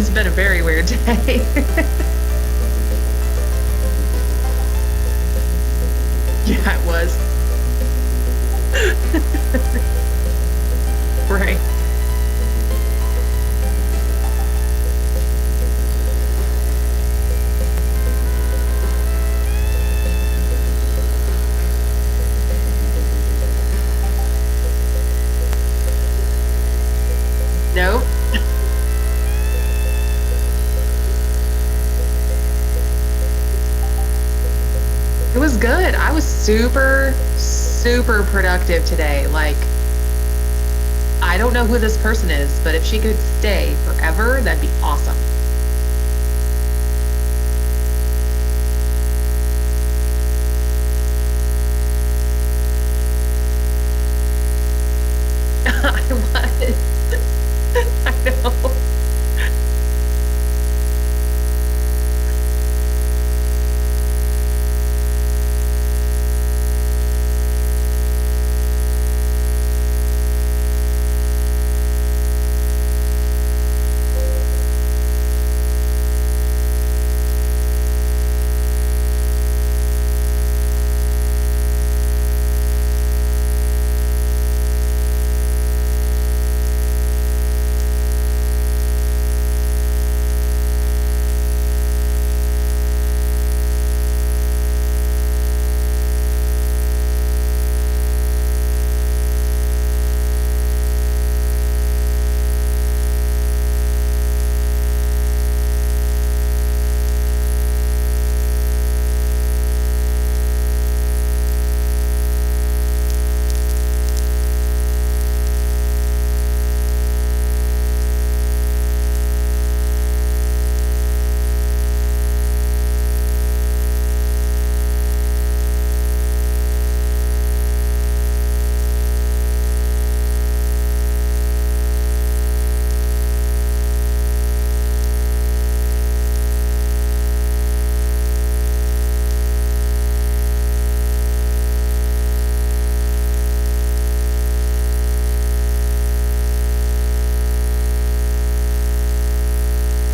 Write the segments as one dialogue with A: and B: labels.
A: It's been a very weird day. Yeah, it was. Right. Nope. It was good. I was super, super productive today. Like, I don't know who this person is, but if she could stay forever, that'd be awesome. I was. I know.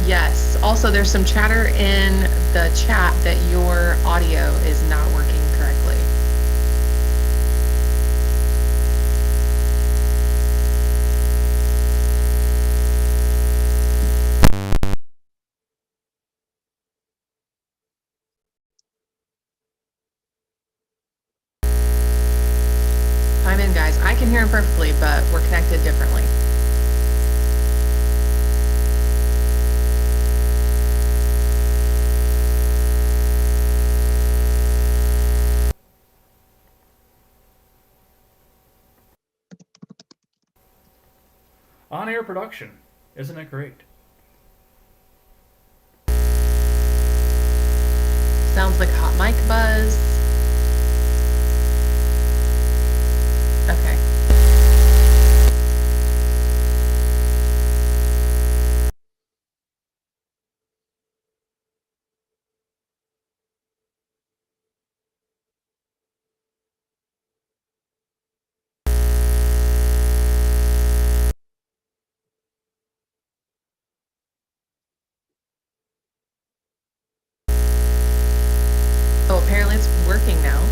A: Yes. Also, there's some chatter in the chat that your audio is not working correctly. Chime in, guys. I can hear him perfectly, but we're connected differently.
B: On-air production. Isn't it great?
A: Sounds like a hot mic buzz. Okay. Oh, apparently it's working now.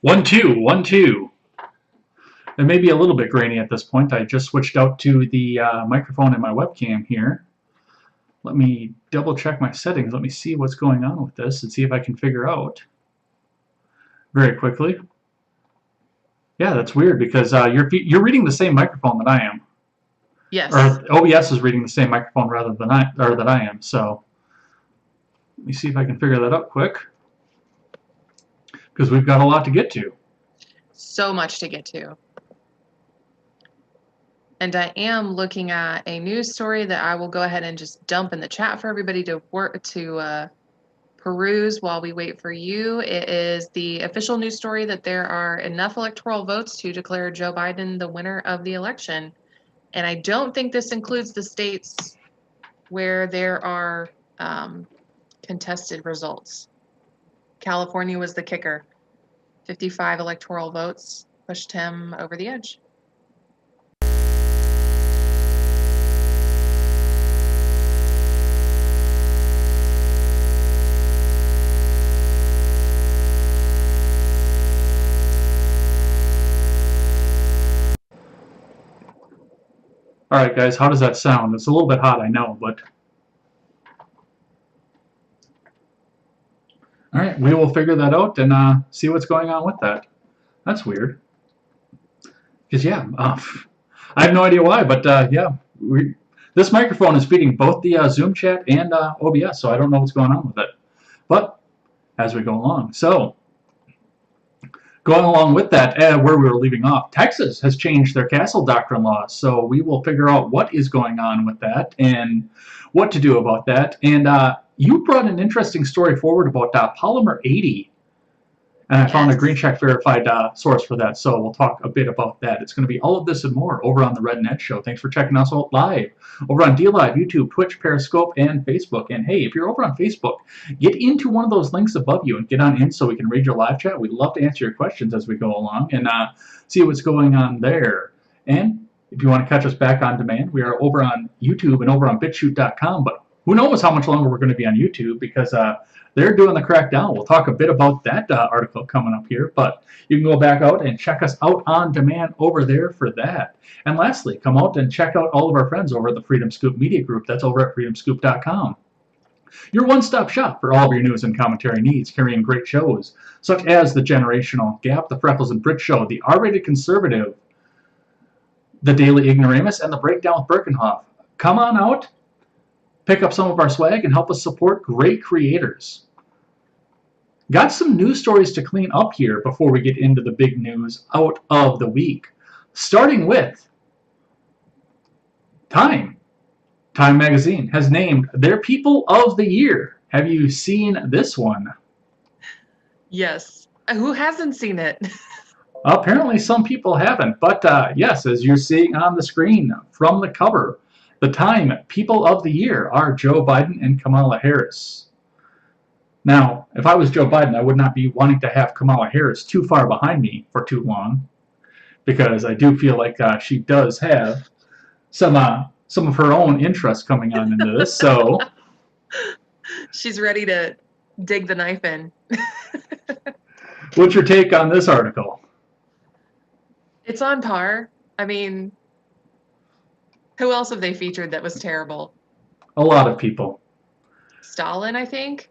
B: One, two, 1-2. It may be a little bit grainy at this point. I just switched out to the microphone in my webcam here. Let me double check my settings. Let me see what's going on with this and see if I can figure out very quickly. Yeah, that's weird because you're reading the same microphone that I am.
A: Yes.
B: Or OBS is reading the same microphone rather than that I am. So let me see if I can figure that out quick because we've got a lot to get to.
A: So much to get to. And I am looking at a news story that I will go ahead and just dump in the chat for everybody to peruse while we wait for you. It is the official news story that there are enough electoral votes to declare Joe Biden the winner of the election. And I don't think this includes the states where there are contested results. California was the kicker. 55 electoral votes pushed him over the edge.
B: All right, guys, how does that sound? It's a little bit hot, I know, but... All right, we will figure that out and see what's going on with that. That's weird. Because, yeah, I have no idea why, but, yeah, this microphone is feeding both the Zoom chat and OBS, so I don't know what's going on with it. But, as we go along. So, going along with that, where we were leaving off, Texas has changed their castle doctrine laws, so we will figure out what is going on with that and what to do about that. And you brought an interesting story forward about Polymer 80, and I found a green check verified source for that, so we'll talk a bit about that. It's going to be all of this and more over on the Red Net Show. Thanks for checking us out live over on DLive, YouTube, Twitch, Periscope, and Facebook. And hey, if you're over on Facebook, get into one of those links above you and get on in so we can read your live chat. We'd love to answer your questions as we go along and see what's going on there. And if you want to catch us back on demand, we are over on YouTube and over on BitChute.com, but who knows how much longer we're going to be on YouTube because they're doing the crackdown. We'll talk a bit about that article coming up here, but you can go back out and check us out on demand over there for that. And lastly, come out and check out all of our friends over at the Freedom Scoop Media Group. That's over at freedomscoop.com. Your one-stop shop for all of your news and commentary needs, carrying great shows such as The Generational Gap, The Freckles and Brit Show, The R-Rated Conservative, The Daily Ignoramus, and The Breakdown with Birkenhoff. Come on out, pick up some of our swag, and help us support great creators. Got some news stories to clean up here before we get into the big news out of the week. Starting with Time. Time magazine has named their People of the Year. Have you seen this one?
A: Yes. Who hasn't seen it?
B: Apparently some people haven't, but yes, as you're seeing on the screen from the cover, the Time People of the Year are Joe Biden and Kamala Harris. Now, if I was Joe Biden, I would not be wanting to have Kamala Harris too far behind me for too long, because I do feel like she does have some of her own interests coming on into this. So
A: she's ready to dig the knife in.
B: What's your take on this article?
A: It's on par. I mean, who else have they featured that was terrible?
B: A lot of people.
A: Stalin, I think.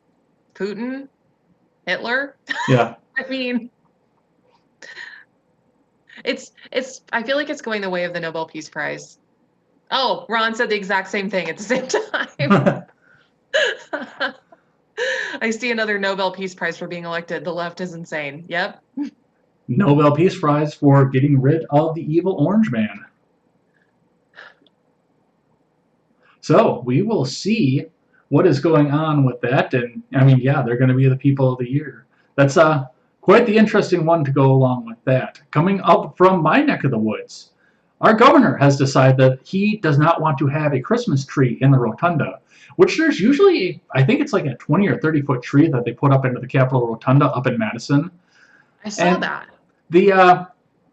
A: Putin, Hitler.
B: Yeah.
A: I mean, it's. I feel like it's going the way of the Nobel Peace Prize. Oh, Ron said the exact same thing at the same time. I see another Nobel Peace Prize for being elected. The left is insane. Yep.
B: Nobel Peace Prize for getting rid of the evil orange man. So we will see what is going on with that. And I mean, yeah, they're going to be the People of the Year. That's quite the interesting one to go along with that. Coming up from my neck of the woods, our governor has decided that he does not want to have a Christmas tree in the rotunda, which there's usually, I think it's like a 20 or 30-foot tree that they put up into the Capitol Rotunda up in Madison.
A: I saw that.
B: The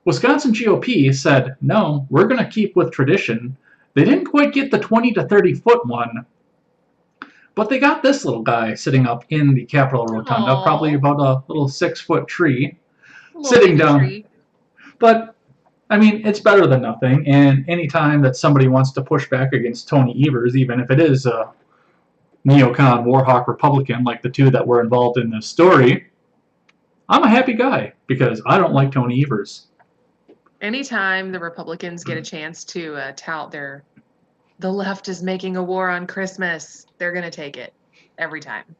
B: Wisconsin GOP said, no, we're going to keep with tradition. They didn't quite get the 20 to 30-foot one, but they got this little guy sitting up in the Capitol Rotunda,
A: Aww.
B: probably about a little 6-foot tree, sitting down.
A: Tree.
B: But, I mean, it's better than nothing, and anytime that somebody wants to push back against Tony Evers, even if it is a neocon, warhawk Republican like the two that were involved in this story, I'm a happy guy, because I don't like Tony Evers.
A: Anytime the Republicans get a chance to tout the left is making a war on Christmas, they're going to take it every time.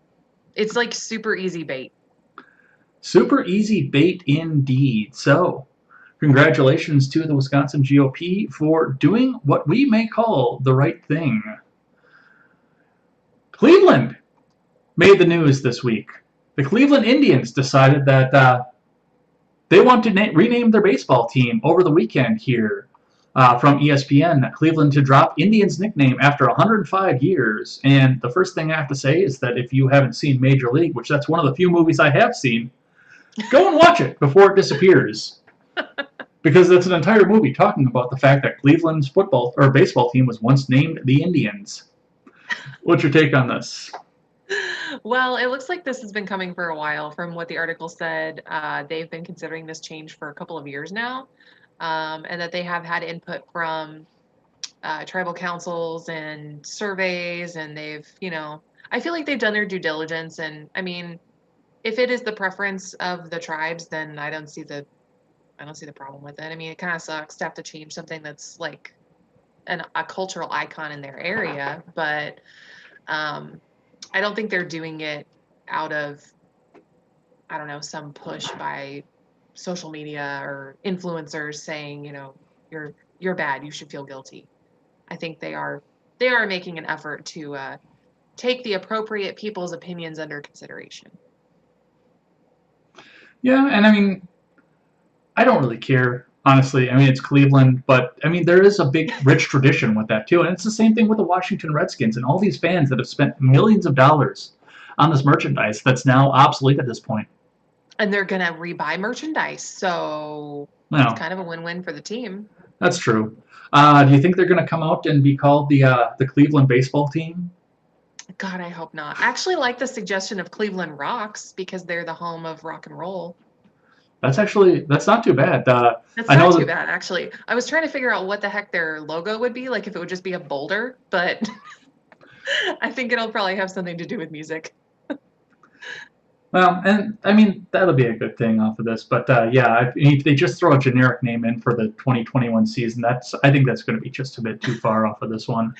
A: It's like super easy bait.
B: Super easy bait indeed. So, congratulations to the Wisconsin GOP for doing what we may call the right thing. Cleveland made the news this week. The Cleveland Indians decided that they want to rename their baseball team over the weekend here from ESPN. Cleveland to drop Indians' nickname after 105 years. And the first thing I have to say is that if you haven't seen Major League, which that's one of the few movies I have seen, go and watch it before it disappears. Because it's an entire movie talking about the fact that Cleveland's football or baseball team was once named the Indians. What's your take on this?
A: Well, it looks like this has been coming for a while. From what the article said, they've been considering this change for a couple of years now, and that they have had input from tribal councils and surveys, and they've, I feel like they've done their due diligence. And I mean, if it is the preference of the tribes, then I don't see the problem with it. I mean, it kind of sucks to have to change something that's like a cultural icon in their area, but I don't think they're doing it out of, I don't know, some push by social media or influencers saying, you're bad, you should feel guilty. I think they are making an effort to take the appropriate people's opinions under consideration.
B: Yeah, and I mean, I don't really care, honestly. I mean, it's Cleveland, but I mean, there is a big, rich tradition with that too. And it's the same thing with the Washington Redskins and all these fans that have spent millions of dollars on this merchandise that's now obsolete at this point.
A: And they're going to rebuy merchandise. So it's kind of a win-win for the team.
B: That's true. Do you think they're going to come out and be called the Cleveland baseball team?
A: God, I hope not. I actually like the suggestion of Cleveland Rocks because they're the home of rock and roll.
B: That's not too bad.
A: That's not too bad, actually. I was trying to figure out what the heck their logo would be, like if it would just be a boulder, but I think it'll probably have something to do with music.
B: Well, and I mean, that'll be a good thing off of this. But yeah, if they just throw a generic name in for the 2021 season, I think that's going to be just a bit too far off of this one.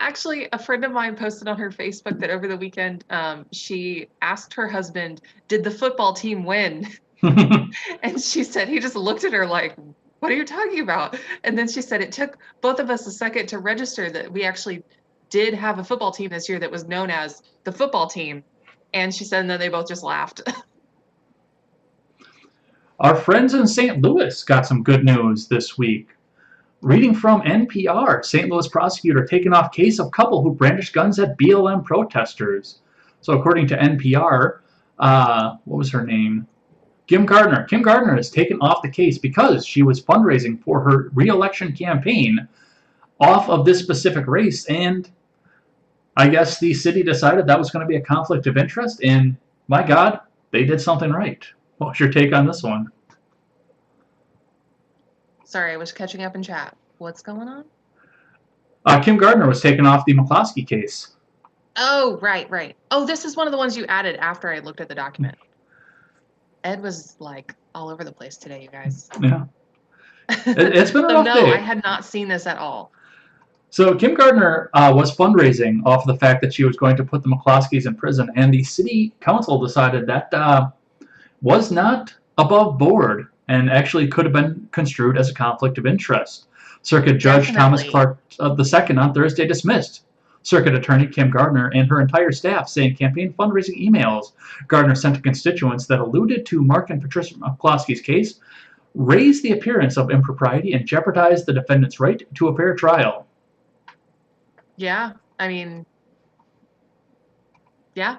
A: Actually, a friend of mine posted on her Facebook that over the weekend, she asked her husband, did the football team win? And she said, he just looked at her like, what are you talking about? And then she said, it took both of us a second to register that we actually did have a football team this year that was known as the football team. And she said, and then they both just laughed.
B: Our friends in St. Louis got some good news this week. Reading from NPR, St. Louis prosecutor taken off case of couple who brandished guns at BLM protesters. So according to NPR, what was her name? Kim Gardner. Kim Gardner is taken off the case because she was fundraising for her re-election campaign off of this specific race, and I guess the city decided that was going to be a conflict of interest, and my God, they did something right. What's your take on this one?
A: Sorry, I was catching up in chat. What's going on?
B: Kim Gardner was taken off the McCloskey case.
A: Oh, right. Oh, this is one of the ones you added after I looked at the document. Ed was like all over the place today, you guys.
B: Yeah. It's been a rough day.
A: I had not seen this at all.
B: So Kim Gardner was fundraising off of the fact that she was going to put the McCloskeys in prison, and the city council decided that was not above board and actually could have been construed as a conflict of interest. Circuit Judge Thomas Clark II on Thursday dismissed Circuit Attorney Kim Gardner and her entire staff, saying campaign fundraising emails Gardner sent to constituents that alluded to Mark and Patricia McCloskey's case raised the appearance of impropriety and jeopardized the defendant's right to a fair trial.
A: Yeah, I mean, yeah.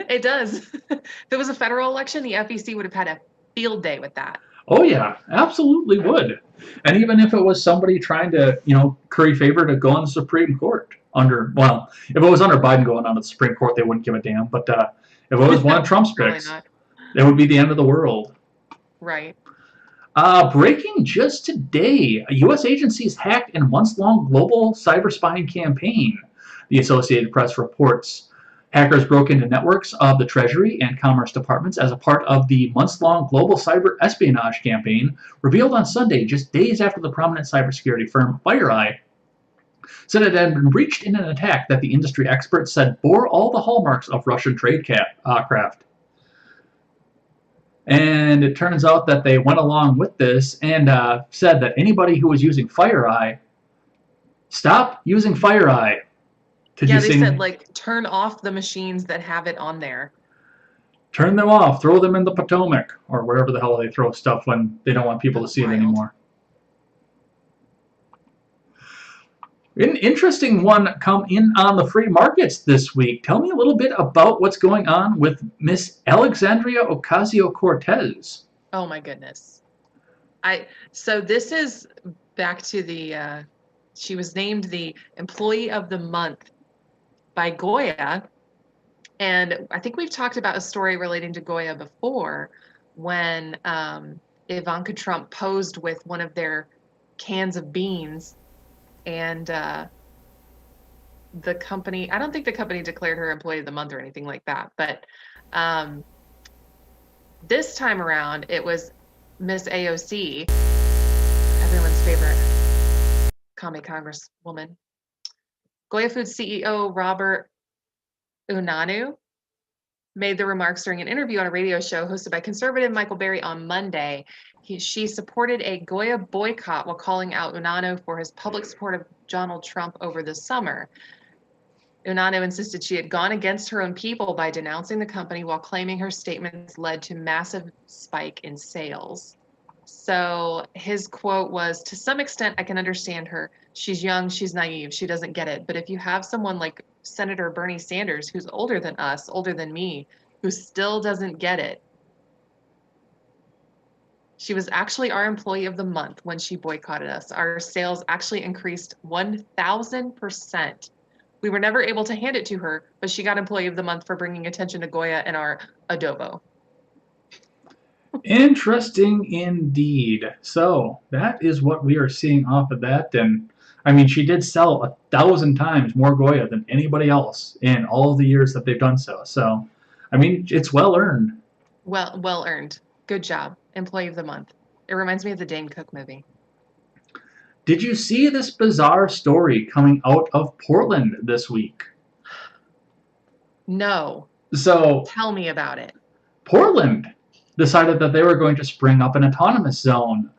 A: It does. If it was a federal election, the FEC would have had a field day with that.
B: Oh yeah, absolutely would. And even if it was somebody trying to, curry favor to go on the Supreme Court if it was under Biden going on to the Supreme Court, they wouldn't give a damn. But if it was one of Trump's picks, it would be the end of the world.
A: Right.
B: Breaking just today, U.S. agencies hacked in months-long global cyber spying campaign. The Associated Press reports hackers broke into networks of the Treasury and Commerce departments as a part of the months-long global cyber espionage campaign revealed on Sunday, just days after the prominent cybersecurity firm FireEye said it had been breached in an attack that the industry experts said bore all the hallmarks of Russian trade craft. And it turns out that they went along with this and said that anybody who was using FireEye, stop using FireEye. Did
A: Yeah,
B: you
A: they
B: see?
A: said, like, turn off the machines that have it on there.
B: Turn them off. Throw them in the Potomac or wherever the hell they throw stuff when they don't want people to see it
A: Wild.
B: anymore. An interesting one come in on the free markets this week. Tell me a little bit about what's going on with Miss Alexandria Ocasio-Cortez.
A: Oh my goodness. So this is back to the she was named the Employee of the Month by Goya. And I think we've talked about a story relating to Goya before when Ivanka Trump posed with one of their cans of beans, and the company, I don't think the company declared her Employee of the Month or anything like that, but this time around it was Miss AOC, everyone's favorite commie congresswoman. Goya Foods CEO Robert Unanu made the remarks during an interview on a radio show hosted by conservative Michael Berry on Monday. She supported a Goya boycott while calling out Unanu for his public support of Donald Trump over the summer. Unanu insisted she had gone against her own people by denouncing the company while claiming her statements led to massive spike in sales. So his quote was, "To some extent, I can understand her. She's young, she's naive, she doesn't get it. But if you have someone like Senator Bernie Sanders, who's older than us, older than me, who still doesn't get it." She was actually our Employee of the Month when she boycotted us. Our sales actually increased 1,000%. We were never able to hand it to her, but she got Employee of the Month for bringing attention to Goya and our adobo.
B: Interesting indeed. So that is what we are seeing off of that. And I mean, she did sell 1,000 times more Goya than anybody else in all of the years that they've done so. So, I mean, it's well earned.
A: Well earned. Good job. Employee of the Month. It reminds me of the Dane Cook movie.
B: Did you see this bizarre story coming out of Portland this week?
A: No.
B: So,
A: Tell me about it.
B: Portland decided that they were going to spring up an autonomous zone.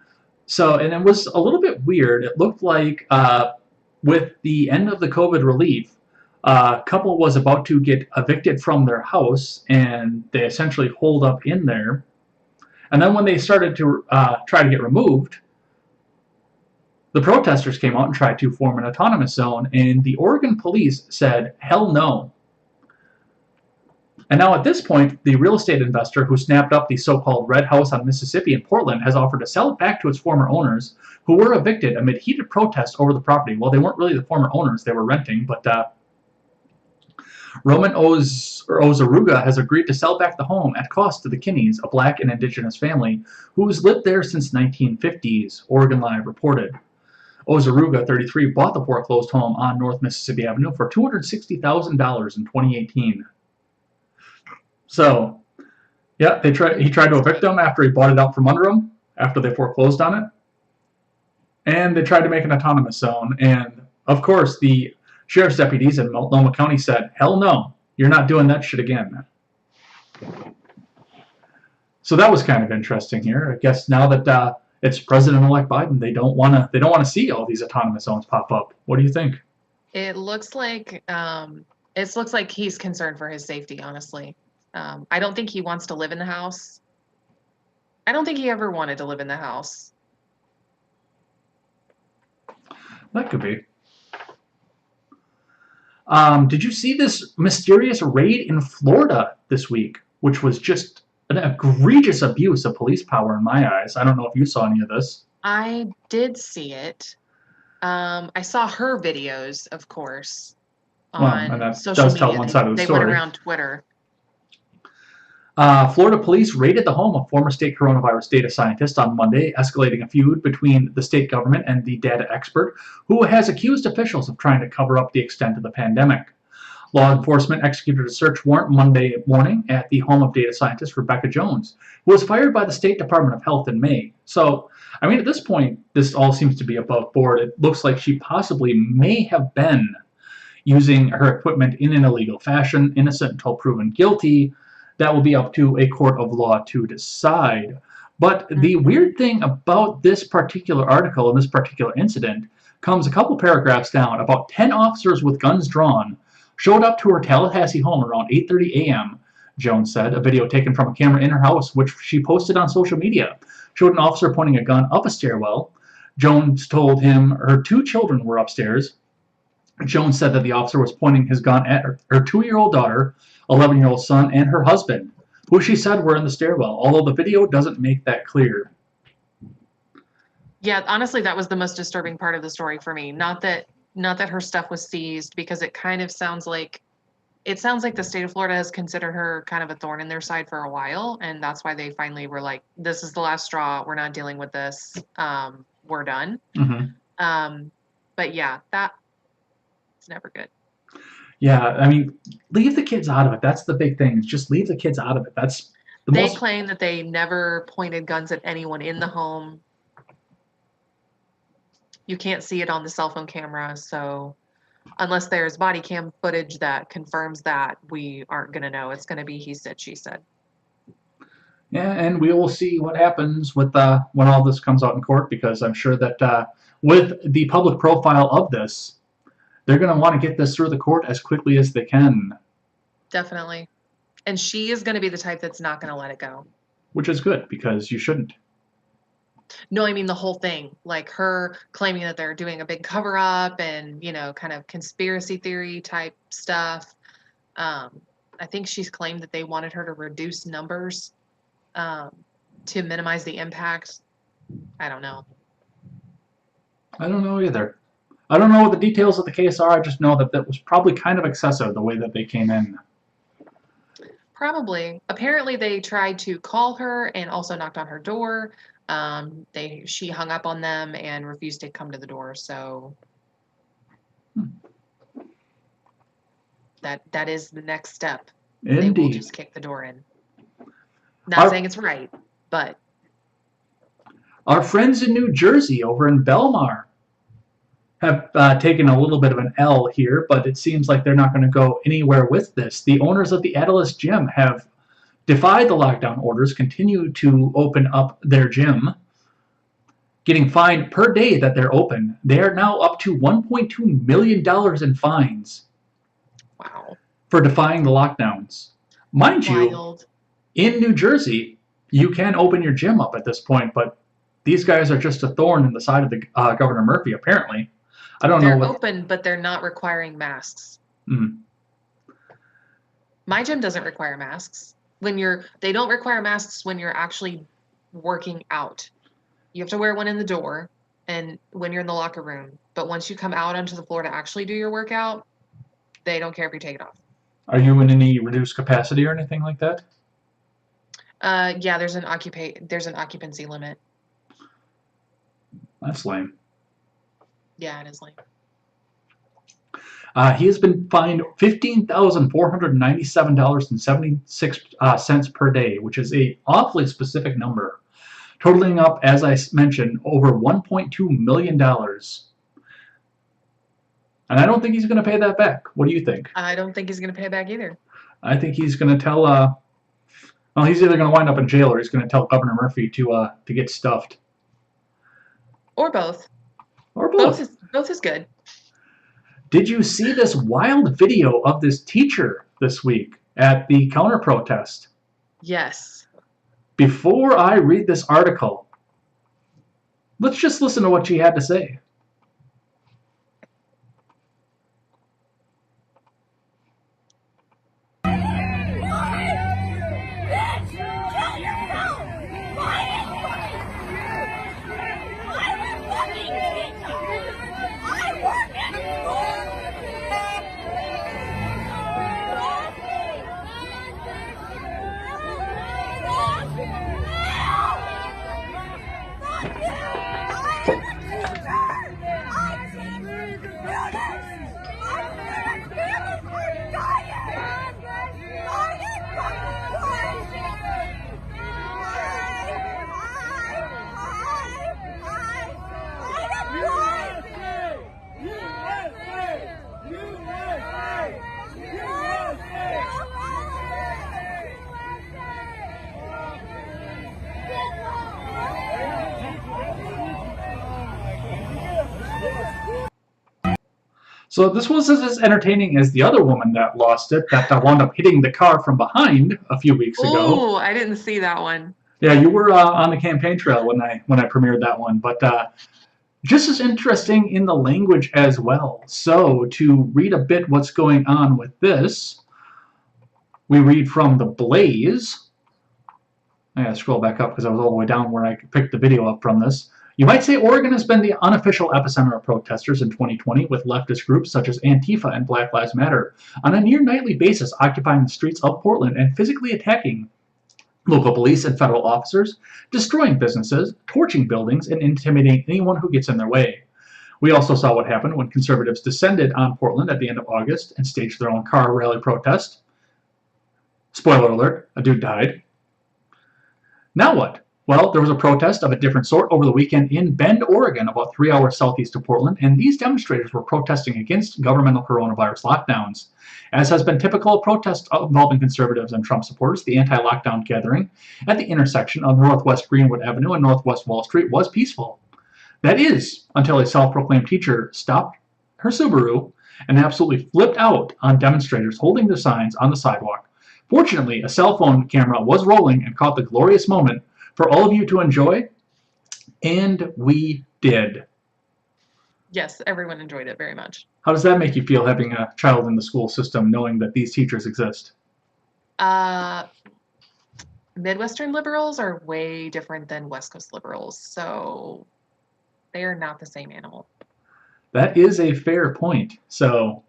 B: So, and it was a little bit weird. It looked like with the end of the COVID relief, a couple was about to get evicted from their house, and they essentially holed up in there. And then when they started to try to get removed, the protesters came out and tried to form an autonomous zone, and the Oregon police said, hell no. And now at this point, the real estate investor who snapped up the so-called Red House on Mississippi in Portland has offered to sell it back to its former owners, who were evicted amid heated protests over the property. Well, they weren't really the former owners, they were renting, but Roman Ozaruga has agreed to sell back the home at cost to the Kinneys, a black and indigenous family who's lived there since 1950s, Oregon Live reported. Ozaruga, 33, bought the foreclosed home on North Mississippi Avenue for $260,000 in 2018. So, yeah, he tried to evict them after he bought it out from under them, after they foreclosed on it. And they tried to make an autonomous zone. And, of course, the sheriff's deputies in Multnomah County said, hell no, you're not doing that shit again. So that was kind of interesting here. I guess now that it's President-elect Biden, they don't want to see all these autonomous zones pop up. What do you think?
A: It looks like he's concerned for his safety, honestly. I don't think he wants to live in the house. I don't think he ever wanted to live in the house.
B: That could be. Did you see this mysterious raid in Florida this week, which was just an egregious abuse of police power in my eyes? I don't know if you saw any of this.
A: I did see it. I saw her videos, of course, on
B: and that
A: social
B: does
A: media.
B: tell one side of the
A: They
B: story.
A: went around Twitter.
B: Florida police raided the home of former state coronavirus data scientist on Monday, escalating a feud between the state government and the data expert, who has accused officials of trying to cover up the extent of the pandemic. Law enforcement executed a search warrant Monday morning at the home of data scientist Rebecca Jones, who was fired by the State Department of Health in May. So, I mean, at this point, this all seems to be above board. It looks like she possibly may have been using her equipment in an illegal fashion, innocent until proven guilty. That will be up to a court of law to decide. But the weird thing about this particular article and this particular incident comes a couple paragraphs down. About 10 officers with guns drawn showed up to her Tallahassee home around 8:30 a.m., Jones said. A video taken from a camera in her house, which she posted on social media, showed an officer pointing a gun up a stairwell. Jones told him her 2 children were upstairs. Jones said that the officer was pointing his gun at her 2-year-old daughter, 11-year-old son, and her husband, who she said were in the stairwell, although the video doesn't make that clear.
A: Yeah, honestly, that was the most disturbing part of the story for me. Not that her stuff was seized, because it kind of sounds like the state of Florida has considered her kind of a thorn in their side for a while, and that's why they finally were like, this is the last straw. We're not dealing with this. We're done.
B: Mm-hmm.
A: But yeah, it's never good.
B: Yeah, I mean, leave the kids out of it. That's the big thing. Just leave the kids out of it. That's the
A: They
B: most...
A: claim that they never pointed guns at anyone in the home. You can't see it on the cell phone camera, so unless there's body cam footage that confirms that, we aren't going to know. It's going to be he said, she said.
B: Yeah, and we will see what happens with when all this comes out in court, because I'm sure that with the public profile of this, they're going to want to get this through the court as quickly as they can.
A: Definitely. And she is going to be the type that's not going to let it go.
B: Which is good, because you shouldn't.
A: No, I mean the whole thing. Like her claiming that they're doing a big cover-up and, kind of conspiracy theory type stuff. I think she's claimed that they wanted her to reduce numbers to minimize the impact. I don't know.
B: I don't know either. I don't know what the details of the case are. I just know that that was probably kind of excessive, the way that they came in.
A: Probably. Apparently they tried to call her and also knocked on her door. She hung up on them and refused to come to the door. So that is the next step.
B: Indeed.
A: They will just kick the door in. Not saying it's right, but
B: our friends in New Jersey over in Belmar have taken a little bit of an L here, but it seems like they're not going to go anywhere with this. The owners of the Atlas Gym have defied the lockdown orders, continue to open up their gym, getting fined per day that they're open. They are now up to $1.2 million in fines.
A: Wow. For
B: defying the lockdowns. Mind
A: Wild.
B: You, in New Jersey, you can open your gym up at this point, but these guys are just a thorn in the side of the Governor Murphy, apparently. I don't know what...
A: They're open, but they're not requiring masks.
B: Mm.
A: My gym doesn't require masks. They don't require masks when you're actually working out. You have to wear one in the door and when you're in the locker room. But once you come out onto the floor to actually do your workout, they don't care if you take it off.
B: Are you in any reduced capacity or anything like that?
A: Yeah, there's an occupancy limit.
B: That's lame.
A: Yeah, it is lame.
B: He has been fined $15,497.76 per day, which is an awfully specific number, totaling up, as I mentioned, over $1.2 million. And I don't think he's going to pay that back. What do you think?
A: I don't think he's going to pay it back either.
B: I think he's going to tell, well, he's either going to wind up in jail or he's going to tell Governor Murphy to get stuffed.
A: Or both.
B: Or both.
A: Both is good.
B: Did you see this wild video of this teacher this week at the counter protest?
A: Yes.
B: Before I read this article, let's just listen to what she had to say. So this was as entertaining as the other woman that lost it, that wound up hitting the car from behind a few weeks ago.
A: Ooh, I didn't see that one.
B: Yeah, you were on the campaign trail when I premiered that one, but just as interesting in the language as well. So to read a bit what's going on with this, we read from The Blaze. I gotta scroll back up because I was all the way down where I picked the video up from this. You might say Oregon has been the unofficial epicenter of protesters in 2020, with leftist groups such as Antifa and Black Lives Matter on a near nightly basis occupying the streets of Portland and physically attacking local police and federal officers, destroying businesses, torching buildings, and intimidating anyone who gets in their way. We also saw what happened when conservatives descended on Portland at the end of August and staged their own car rally protest. Spoiler alert, a dude died. Now what? Well, there was a protest of a different sort over the weekend in Bend, Oregon, about 3 hours southeast of Portland, and these demonstrators were protesting against governmental coronavirus lockdowns. As has been typical of protests involving conservatives and Trump supporters, the anti-lockdown gathering at the intersection of Northwest Greenwood Avenue and Northwest Wall Street was peaceful. That is, until a self-proclaimed teacher stopped her Subaru and absolutely flipped out on demonstrators holding their signs on the sidewalk. Fortunately, a cell phone camera was rolling and caught the glorious moment for all of you to enjoy, and we did.
A: Yes, everyone enjoyed it very much.
B: How does that make you feel, having a child in the school system, knowing that these teachers exist?
A: Midwestern liberals are way different than West Coast liberals, so they are not the same animal.
B: That is a fair point. So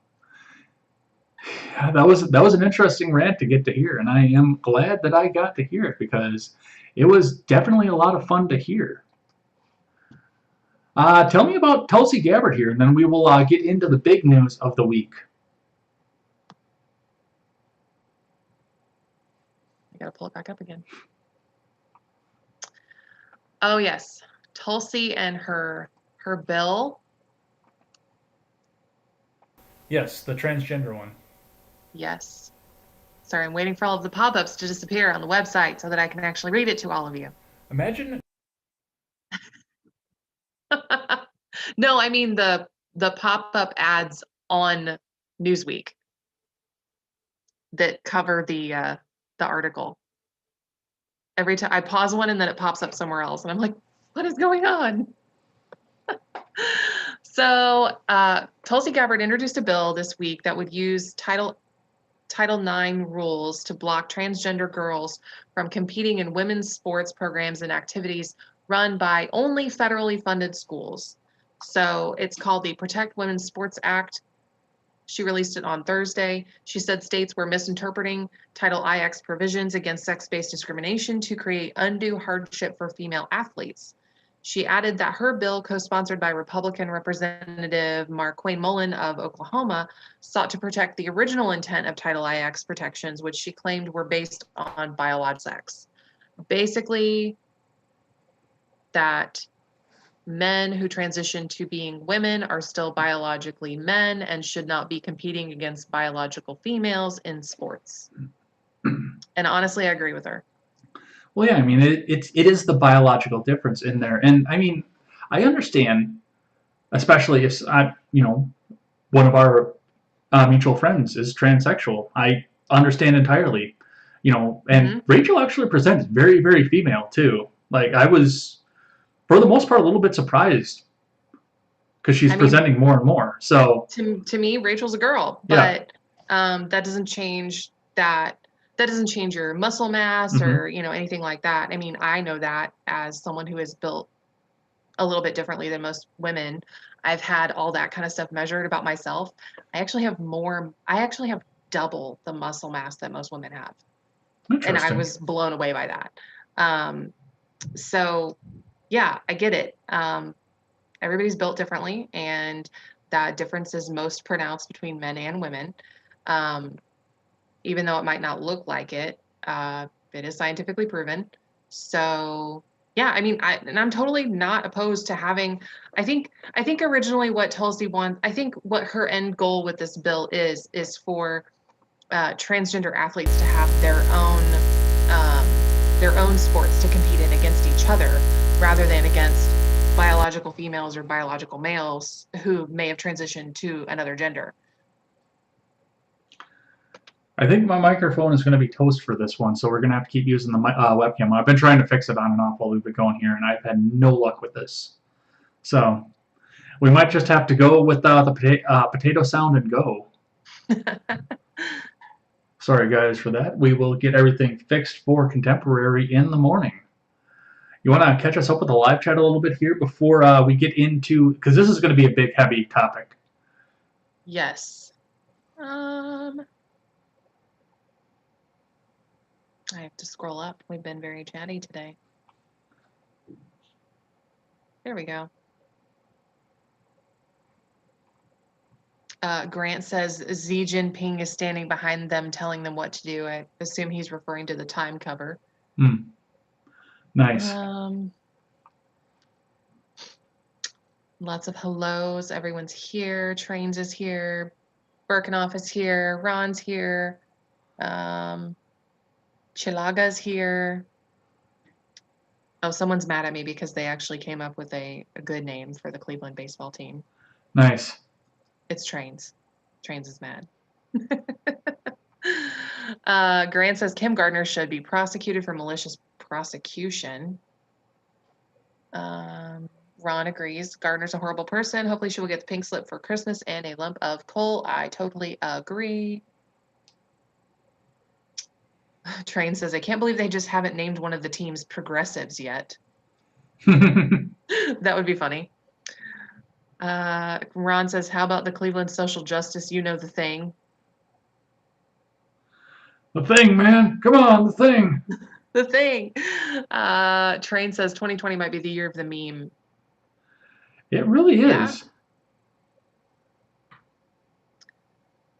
B: that was an interesting rant to get to hear, and I am glad that I got to hear it because it was definitely a lot of fun to hear. Tell me about Tulsi Gabbard here, and then we will get into the big news of the week.
A: I gotta pull it back up again. Oh yes, Tulsi and her bill.
B: Yes, the transgender one.
A: Yes. Sorry, I'm waiting for all of the pop-ups to disappear on the website so that I can actually read it to all of you.
B: Imagine.
A: No, I mean the pop-up ads on Newsweek that cover the article. Every time I pause one and then it pops up somewhere else, and I'm like, what is going on? So Tulsi Gabbard introduced a bill this week that would use Title IX rules to block transgender girls from competing in women's sports programs and activities run by only federally funded schools. So it's called the Protect Women's Sports Act. She released it on Thursday. She said states were misinterpreting Title IX provisions against sex-based discrimination to create undue hardship for female athletes. She added that her bill, co-sponsored by Republican Representative Marquayne Mullen of Oklahoma, sought to protect the original intent of Title IX protections, which she claimed were based on biological sex. Basically, that men who transition to being women are still biologically men and should not be competing against biological females in sports. And honestly, I agree with her.
B: Well, yeah, I mean, it is the biological difference in there, and I mean, I understand, especially if one of our mutual friends is transsexual. I understand entirely, and Rachel actually presents very, very female too. Like, I was, for the most part, a little bit surprised because she's presenting more and more. So
A: to me, Rachel's a girl, but that doesn't change that. That doesn't change your muscle mass or anything like that. I mean, I know that as someone who is built a little bit differently than most women. I've had all that kind of stuff measured about myself. I actually have double the muscle mass that most women have. And I was blown away by that. So yeah, I get it. Everybody's built differently, and that difference is most pronounced between men and women. Even though it might not look like it, it is scientifically proven. So yeah, I mean, I'm totally not opposed to having. I think originally what Tulsi wants, I think what her end goal with this bill is for transgender athletes to have their own sports to compete in against each other, rather than against biological females or biological males who may have transitioned to another gender.
B: I think my microphone is going to be toast for this one, so we're going to have to keep using the webcam. I've been trying to fix it on and off while we've been going here, and I've had no luck with this. So we might just have to go with the potato sound and go. Sorry, guys, for that. We will get everything fixed for contemporary in the morning. You want to catch us up with the live chat a little bit here before we get into, because this is going to be a big, heavy topic.
A: Yes. I have to scroll up. We've been very chatty today. There we go. Grant says Xi Jinping is standing behind them telling them what to do. I assume he's referring to the Time cover.
B: Nice.
A: Lots of hellos. Everyone's here. Trains is here. Birkenoff is here. Ron's here. Chilaga's here. Oh, someone's mad at me because they actually came up with a good name for the Cleveland baseball team.
B: Nice.
A: It's Trains. Trains is mad. Grant says Kim Gardner should be prosecuted for malicious prosecution. Ron agrees. Gardner's a horrible person. Hopefully she will get the pink slip for Christmas and a lump of coal. I totally agree. Train says, I can't believe they just haven't named one of the teams progressives yet. That would be funny. Ron says, how about the Cleveland social justice? You know the thing.
B: The thing, man. Come on, the thing.
A: The thing. Train says 2020 might be the year of the meme.
B: It really is.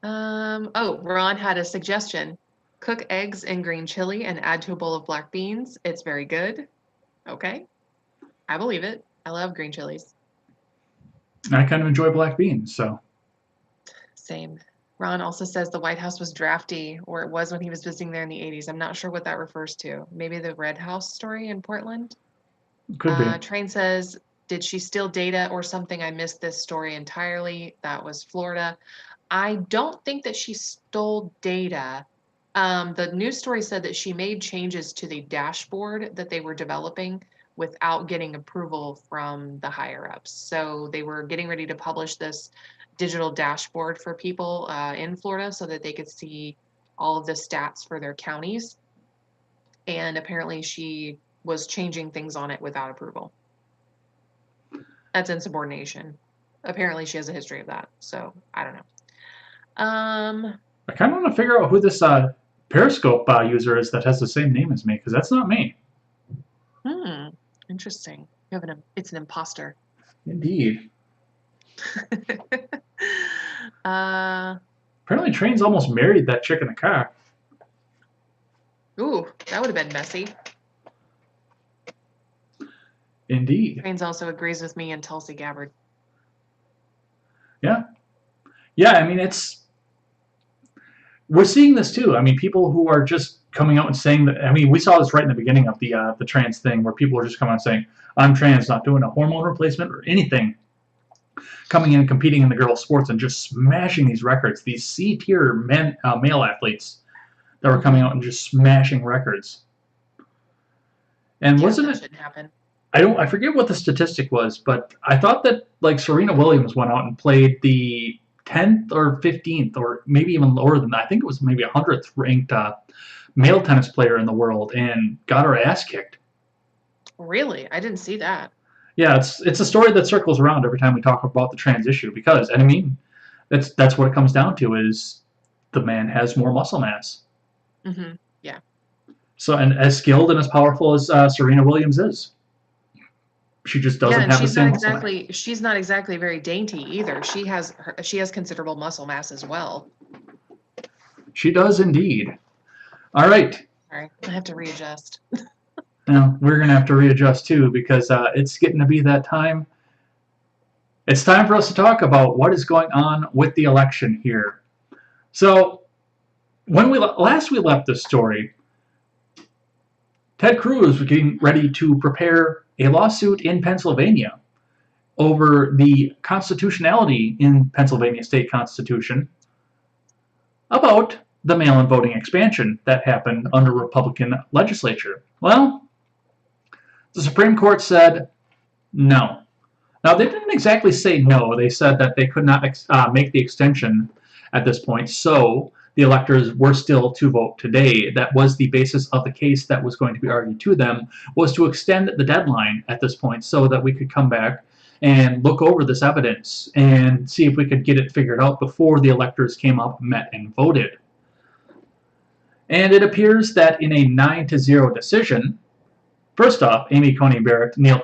A: Yeah. Oh, Ron had a suggestion. Cook eggs in green chili and add to a bowl of black beans. It's very good. Okay. I believe it. I love green chilies.
B: I kind of enjoy black beans, so.
A: Same. Ron also says the White House was drafty, or it was when he was visiting there in the 80s. I'm not sure what that refers to. Maybe the Red House story in Portland?
B: Could be.
A: Train says, did she steal data or something? I missed this story entirely. That was Florida. I don't think that she stole data. The news story said that she made changes to the dashboard that they were developing without getting approval from the higher ups. So they were getting ready to publish this digital dashboard for people in Florida so that they could see all of the stats for their counties. And apparently she was changing things on it without approval. That's insubordination. Apparently she has a history of that. So I don't know.
B: I kind of want to figure out who this Periscope user is that has the same name as me, because that's not me.
A: Interesting. It's an imposter.
B: Indeed. Apparently Train's almost married that chick in the car.
A: Ooh, that would have been messy.
B: Indeed.
A: Trains also agrees with me and Tulsi Gabbard.
B: Yeah. Yeah, I mean, we're seeing this too. I mean, people who are just coming out and saying that, I mean, we saw this right in the beginning of the trans thing where people were just coming out saying, I'm trans, not doing a hormone replacement or anything. Coming in and competing in the girls' sports and just smashing these records. These C-tier male athletes that were coming out and just smashing records. And
A: Yeah,
B: wasn't
A: that
B: it?
A: shouldn't happen.
B: I forget what the statistic was, but I thought that like Serena Williams went out and played the 10th or 15th or maybe even lower than that. I think it was maybe 100th ranked male tennis player in the world and got her ass kicked.
A: Really? I didn't see that.
B: Yeah, it's a story that circles around every time we talk about the trans issue because, and I mean, that's what it comes down to is the man has more muscle mass.
A: Mm-hmm. Yeah.
B: So, and as skilled and as powerful as Serena Williams is, she just doesn't have the same muscle mass.
A: She's not exactly very dainty either. She has considerable muscle mass as well.
B: She does indeed. All right.
A: Sorry, I have to readjust.
B: Now, we're going to have to readjust too because it's getting to be that time. It's time for us to talk about what is going on with the election here. So, when we left this story, Ted Cruz was getting ready to prepare a lawsuit in Pennsylvania over the constitutionality in Pennsylvania state constitution about the mail-in voting expansion that happened under Republican legislature. Well, the Supreme Court said no. Now, they didn't exactly say no. They said that they could not make the extension at this point, so the electors were still to vote today. That was the basis of the case that was going to be argued to them, was to extend the deadline at this point so that we could come back and look over this evidence and see if we could get it figured out before the electors came up, met, and voted. And it appears that in a 9-0 decision, first off, Amy Coney Barrett, Neil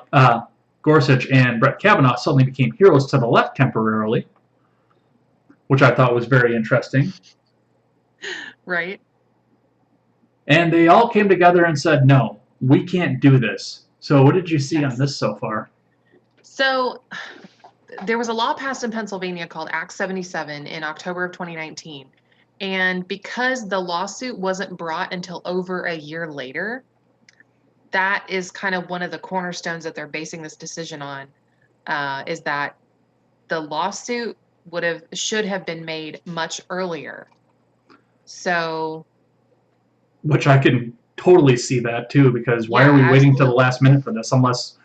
B: Gorsuch, and Brett Kavanaugh suddenly became heroes to the left temporarily, which I thought was very interesting.
A: Right.
B: And they all came together and said, no, we can't do this. So what did you see on this so far?
A: So there was a law passed in Pennsylvania called Act 77 in October of 2019. And because the lawsuit wasn't brought until over a year later, that is kind of one of the cornerstones that they're basing this decision on, is that the lawsuit should have been made much earlier. So,
B: which I can totally see that too, because why
A: Yeah,
B: are we waiting till the
A: absolutely.
B: last minute for this? Unless,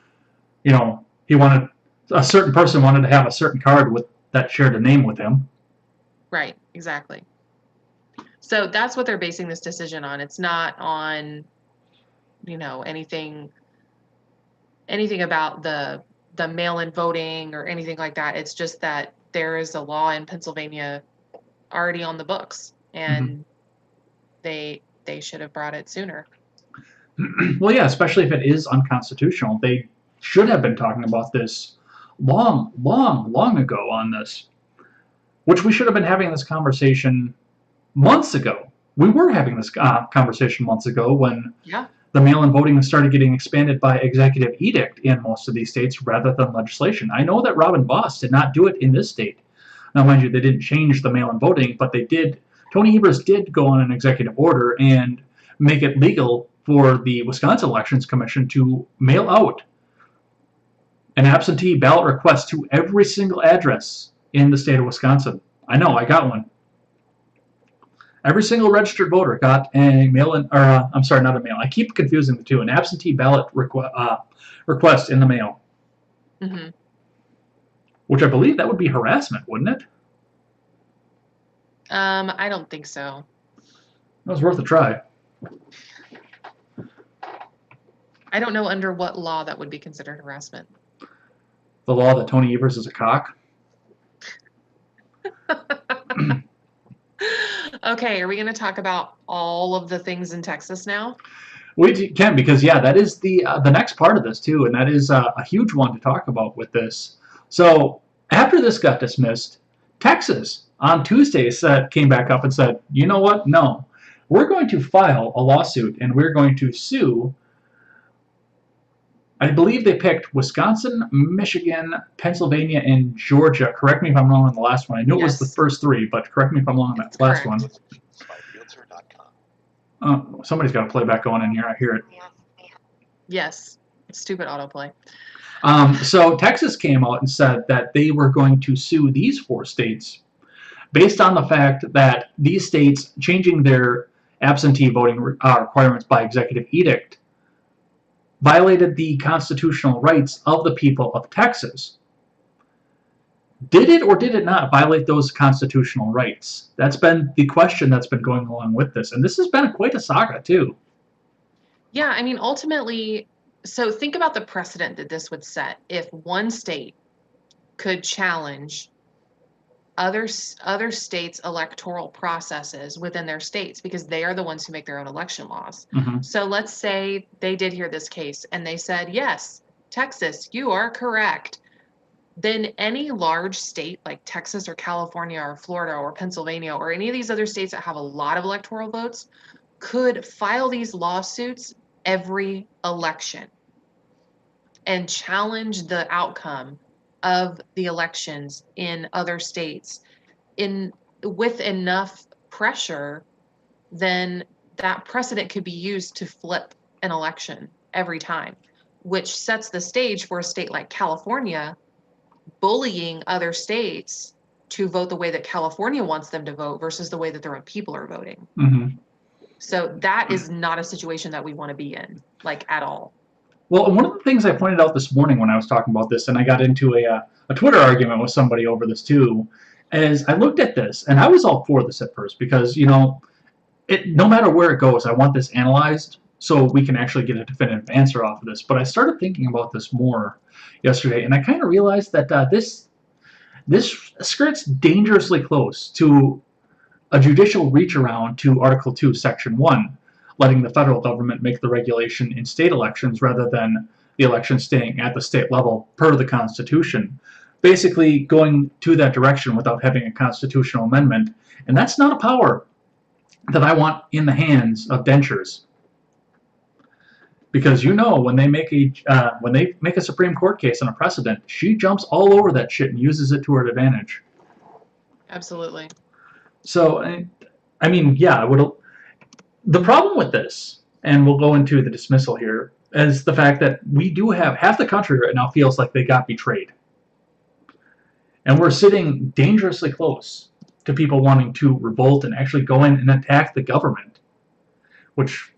B: a certain person wanted to have a certain card with that shared a name with him.
A: Right, exactly. So that's what they're basing this decision on. It's not on, anything about the mail-in voting or anything like that. It's just that there is a law in Pennsylvania already on the books, and they should have brought it sooner.
B: Well, yeah, especially if it is unconstitutional. They should have been talking about this long, long, long ago on this, which we should have been having this conversation months ago. We were having this conversation months ago when
A: Yeah.
B: the mail-in voting started getting expanded by executive edict in most of these states rather than legislation. I know that Robin Voss did not do it in this state. Now, mind you, they didn't change the mail-in voting, but they did. Tony Evers did go on an executive order and make it legal for the Wisconsin Elections Commission to mail out an absentee ballot request to every single address in the state of Wisconsin. I know, I got one. Every single registered voter got a mail-in, or I'm sorry, not a mail. I keep confusing the two. An absentee ballot request in the mail,
A: Mm-hmm.
B: which I believe that would be harassment, wouldn't it?
A: I don't think so.
B: That was worth a try.
A: I don't know under what law that would be considered harassment.
B: The law that Tony Evers is a cock.
A: Okay, are we going to talk about all of the things in Texas now?
B: We can, because yeah, that is the next part of this too, and that is a huge one to talk about with this. So after this got dismissed, Texas on Tuesday came back up and said, you know what? No, we're going to file a lawsuit and we're going to sue. I believe they picked Wisconsin, Michigan, Pennsylvania, and Georgia. Correct me if I'm wrong on the last one. I knew it was the
A: Yes.
B: first three, but correct me if I'm wrong on that
A: That's
B: last
A: correct.
B: one. Somebody's got a playback going in here. I hear it.
A: Yes. Stupid autoplay.
B: So Texas came out and said that they were going to sue these 4 states based on the fact that these states changing their absentee voting requirements by executive edict violated the constitutional rights of the people of Texas. Did it or did it not violate those constitutional rights? That's been the question that's been going along with this. And this has been quite a saga, too.
A: Yeah, I mean, ultimately, so think about the precedent that this would set. If one state could challenge other states' electoral processes within their states, because they are the ones who make their own election laws.
B: Mm-hmm.
A: So let's say they did hear this case and they said, yes, Texas, you are correct. Then any large state like Texas or California or Florida or Pennsylvania or any of these other states that have a lot of electoral votes could file these lawsuits every election and challenge the outcome of the elections in other states with enough pressure, then that precedent could be used to flip an election every time, which sets the stage for a state like California, bullying other states to vote the way that California wants them to vote versus the way that their own people are voting.
B: Mm-hmm.
A: So that is not a situation that we want to be in, like, at all.
B: Well, one of the things I pointed out this morning when I was talking about this, and I got into a Twitter argument with somebody over this too, is I looked at this, and I was all for this at first because, no matter where it goes, I want this analyzed so we can actually get a definitive answer off of this. But I started thinking about this more yesterday, and I kind of realized that this skirts dangerously close to a judicial reach around to Article 2, Section 1, letting the federal government make the regulation in state elections rather than the election staying at the state level per the Constitution. Basically going to that direction without having a constitutional amendment. And that's not a power that I want in the hands of dentures. Because when they make a Supreme Court case on a precedent, she jumps all over that shit and uses it to her advantage.
A: Absolutely.
B: So, I mean, yeah, the problem with this, and we'll go into the dismissal here, is the fact that we do have half the country right now feels like they got betrayed. And we're sitting dangerously close to people wanting to revolt and actually go in and attack the government, which,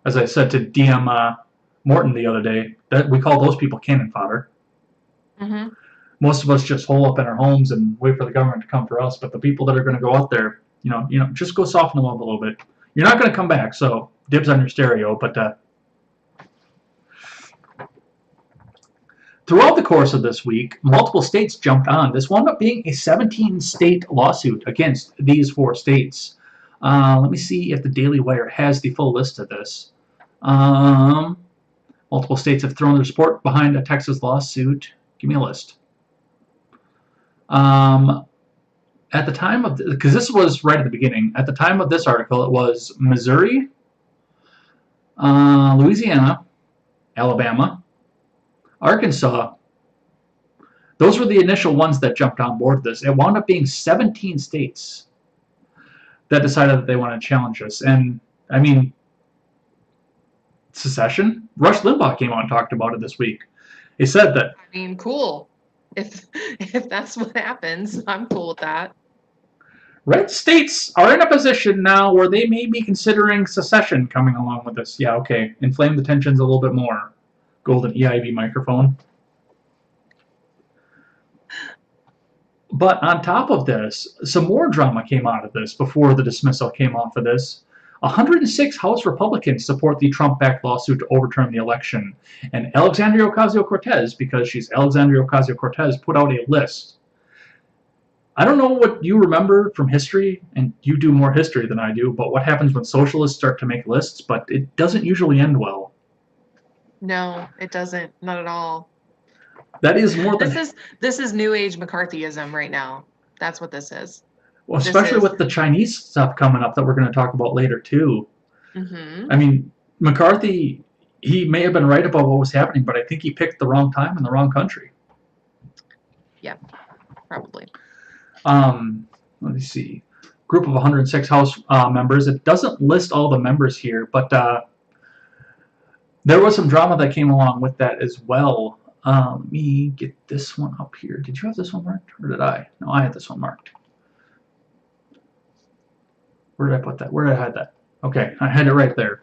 B: as I said to DM Morton the other day, that we call those people cannon fodder.
A: Mm-hmm.
B: Most of us just hole up in our homes and wait for the government to come for us. But the people that are going to go out there, just go soften them up a little bit. You're not going to come back, so dibs on your stereo. But throughout the course of this week, multiple states jumped on. This wound up being a 17-state lawsuit against these 4 states. Let me see if the Daily Wire has the full list of this. Multiple states have thrown their support behind a Texas lawsuit. Give me a list. At the time of, because this was right at the beginning, at the time of this article, it was Missouri, Louisiana, Alabama, Arkansas. Those were the initial ones that jumped on board this. It wound up being 17 states that decided that they want to challenge us. And, I mean, secession? Rush Limbaugh came out and talked about it this week. He said that...
A: I mean, cool. If that's what happens, I'm cool with that.
B: Red states are in a position now where they may be considering secession coming along with this. Yeah, okay. Inflame the tensions a little bit more. Golden EIB microphone. But on top of this, some more drama came out of this before the dismissal came off of this. 106 House Republicans support the Trump-backed lawsuit to overturn the election. And Alexandria Ocasio-Cortez, because she's Alexandria Ocasio-Cortez, put out a list. I don't know what you remember from history, and you do more history than I do, but what happens when socialists start to make lists, but it doesn't usually end well.
A: No, it doesn't. Not at all.
B: That is more than...
A: This is New Age McCarthyism right now. That's what this is.
B: Well, especially with the Chinese stuff coming up that we're going to talk about later, too.
A: Mm-hmm.
B: I mean, McCarthy, he may have been right about what was happening, but I think he picked the wrong time and the wrong country.
A: Yeah, probably.
B: Let me see. Group of 106 House members. It doesn't list all the members here, but there was some drama that came along with that as well. Let me get this one up here. Did you have this one marked, or did I? No, I had this one marked. Where did I put that? Where did I hide that? Okay, I had it right there.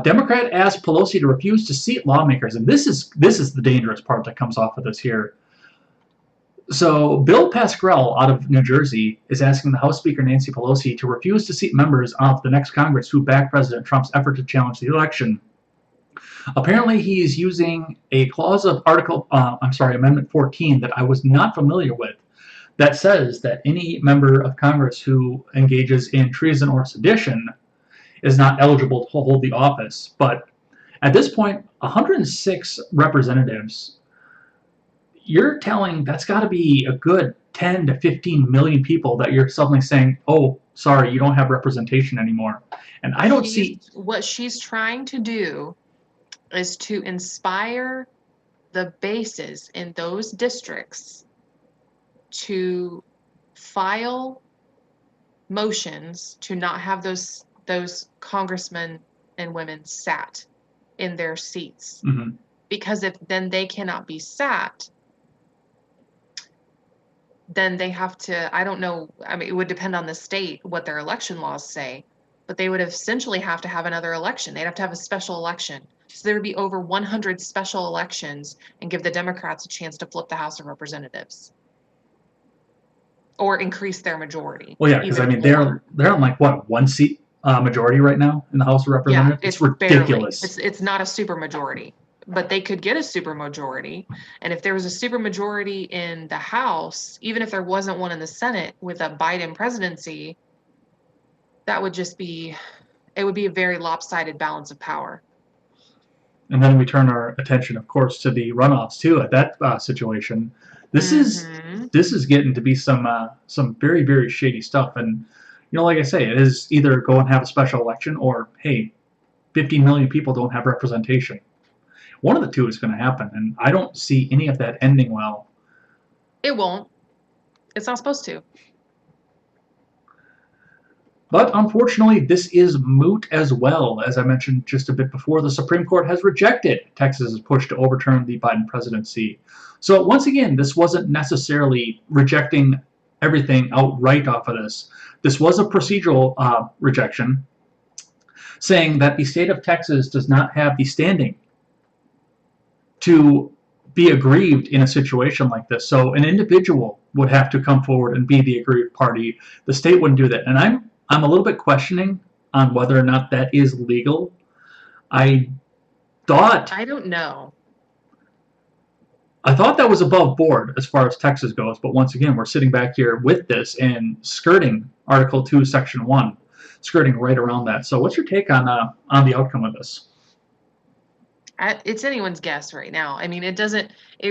B: Democrat asked Pelosi to refuse to seat lawmakers, and this is the dangerous part that comes off of this here. So Bill Pascrell out of New Jersey is asking the House Speaker Nancy Pelosi to refuse to seat members of the next Congress who back President Trump's effort to challenge the election. Apparently, he is using a clause of Amendment 14 that I was not familiar with, that says that any member of Congress who engages in treason or sedition is not eligible to hold the office. But at this point, 106 representatives, you're telling that's got to be a good 10 to 15 million people that you're suddenly saying, oh, sorry, you don't have representation anymore. And I don't see...
A: What she's trying to do is to inspire the bases in those districts to file motions to not have those congressmen and women sat in their seats.
B: Mm-hmm.
A: Because if then they cannot be sat, then they have to, I don't know, I mean, it would depend on the state what their election laws say, but they would essentially have to have another election. They'd have to have a special election. So there would be over 100 special elections and give the Democrats a chance to flip the House of Representatives or increase their majority.
B: Well, yeah, because I mean
A: more.
B: they're on like what, one seat majority right now in the House of Representatives.
A: Yeah,
B: It's ridiculous.
A: Barely. It's not a super majority, but they could get a super majority. And if there was a super majority in the House, even if there wasn't one in the Senate with a Biden presidency, that would just be, it would be a very lopsided balance of power.
B: And then we turn our attention, of course, to the runoffs too. At that situation, this is getting to be some very, very shady stuff. And like I say, it is either go and have a special election, or hey, 50 million people don't have representation. One of the two is going to happen, and I don't see any of that ending well.
A: It won't. It's not supposed to.
B: But unfortunately, this is moot as well. As I mentioned just a bit before, the Supreme Court has rejected Texas's push to overturn the Biden presidency. So once again, this wasn't necessarily rejecting everything outright off of this. This was a procedural rejection, saying that the state of Texas does not have the standing to be aggrieved in a situation like this. So an individual would have to come forward and be the aggrieved party. The state wouldn't do that. And I'm a little bit questioning on whether or not that is legal. I
A: don't know.
B: I thought that was above board as far as Texas goes, but once again, we're sitting back here with this and skirting Article 2, Section 1, skirting right around that. So what's your take on the outcome of this?
A: It's anyone's guess right now. I mean, it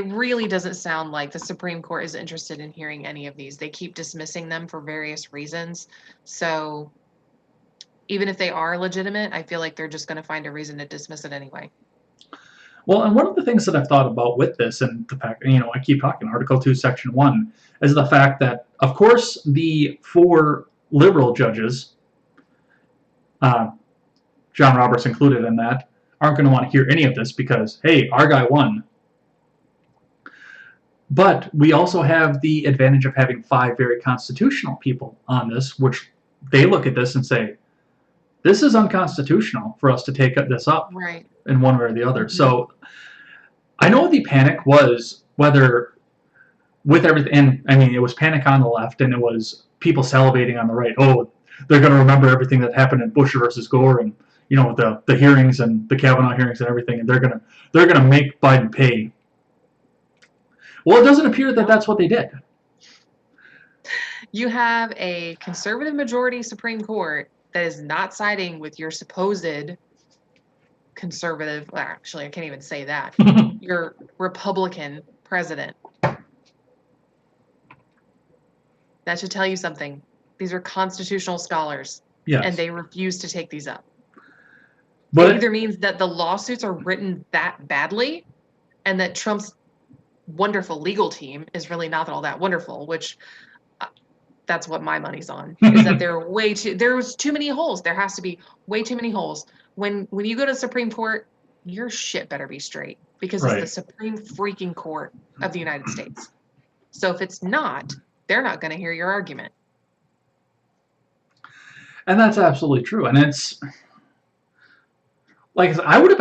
A: really doesn't sound like the Supreme Court is interested in hearing any of these. They keep dismissing them for various reasons. So even if they are legitimate, I feel like they're just going to find a reason to dismiss it anyway.
B: Well, and one of the things that I've thought about with this, and the fact, I keep talking Article 2, Section 1, is the fact that, of course, the 4 liberal judges, John Roberts included in that, aren't going to want to hear any of this because, hey, our guy won. But we also have the advantage of having 5 very constitutional people on this, which they look at this and say, this is unconstitutional for us to take this up in one way or the other. Mm-hmm. So I know the panic was whether with everything, and I mean, it was panic on the left and it was people salivating on the right. Oh, they're going to remember everything that happened in Bush versus Gore and the hearings and the Kavanaugh hearings and everything, and they're gonna make Biden pay. Well, it doesn't appear that that's what they did.
A: You have a conservative majority Supreme Court that is not siding with your supposed conservative. Well, actually, I can't even say that. Your Republican president. That should tell you something. These are constitutional scholars,
B: yes,
A: and they refuse to take these up.
B: But
A: it either means that the lawsuits are written that badly and that Trump's wonderful legal team is really not all that wonderful, which that's what my money's on, is that there's too many holes. There has to be way too many holes. When you go to the Supreme Court, your shit better be straight because it's the Supreme freaking Court of the United States. So if it's not, they're not going to hear your argument.
B: And that's absolutely true. And it's like I wanted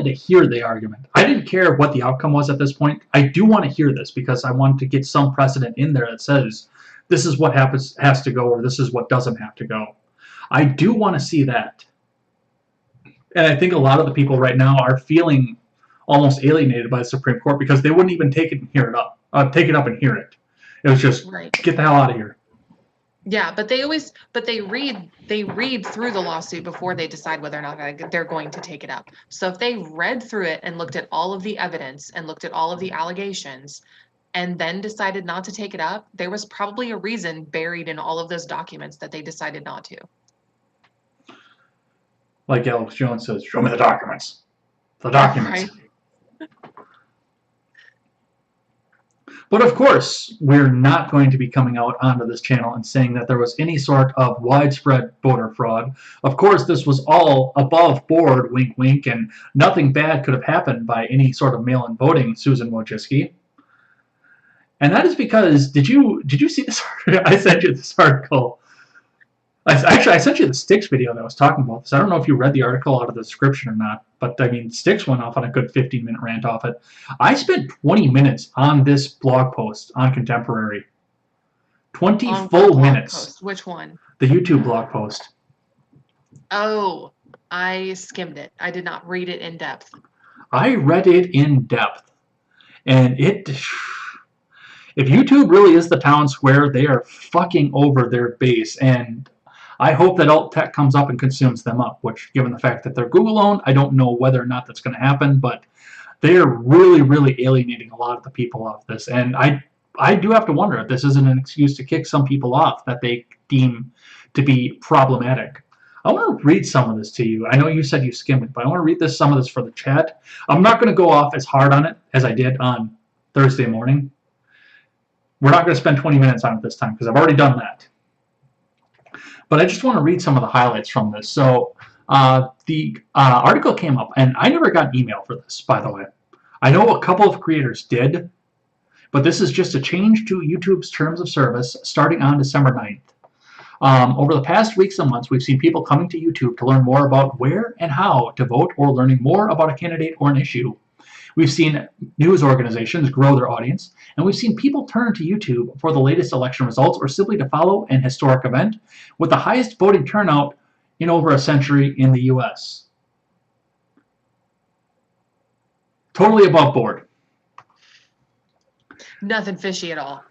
B: to hear the argument. I didn't care what the outcome was at this point. I do want to hear this because I want to get some precedent in there that says this is what has to go or this is what doesn't have to go. I do want to see that. And I think a lot of the people right now are feeling almost alienated by the Supreme Court because they wouldn't even take it up and hear it. It was just get the hell out of here.
A: Yeah, but they read through the lawsuit before they decide whether or not they're going to take it up. So if they read through it and looked at all of the evidence and looked at all of the allegations and then decided not to take it up, there was probably a reason buried in all of those documents that they decided not to.
B: Like Alex Jones says, show me the documents. The documents. Right. But of course, we're not going to be coming out onto this channel and saying that there was any sort of widespread voter fraud. Of course, this was all above board, wink, wink, and nothing bad could have happened by any sort of mail-in voting, Susan Wojcicki. And that is because did you see this? I sent you this article. I sent you the Styx video that was talking about this. I don't know if you read the article out of the description or not, but I mean, Styx went off on a good 15-minute rant off it. I spent 20 minutes on this blog post on Contemporary. 20
A: On
B: full
A: blog
B: minutes.
A: Post. Which one?
B: The YouTube blog post.
A: Oh, I skimmed it. I did not read it in depth.
B: I read it in depth, and if YouTube really is the town square, they are fucking over their base, and I hope that alt tech comes up and consumes them up, which, given the fact that they're Google owned, I don't know whether or not that's going to happen, but they are really, really alienating a lot of the people off this, and I do have to wonder if this isn't an excuse to kick some people off that they deem to be problematic. I want to read some of this to you. I know you said you skimmed it, but I want to read some of this for the chat. I'm not going to go off as hard on it as I did on Thursday morning. We're not going to spend 20 minutes on it this time because I've already done that. But I just want to read some of the highlights from this. So the article came up, and I never got an email for this, by the way. I know a couple of creators did, but this is just a change to YouTube's terms of service starting on December 9th. Over the past weeks and months, we've seen people coming to YouTube to learn more about where and how to vote or learning more about a candidate or an issue. We've seen news organizations grow their audience, and we've seen people turn to YouTube for the latest election results or simply to follow an historic event with the highest voting turnout in over a century in the US. Totally above board.
A: Nothing fishy at all.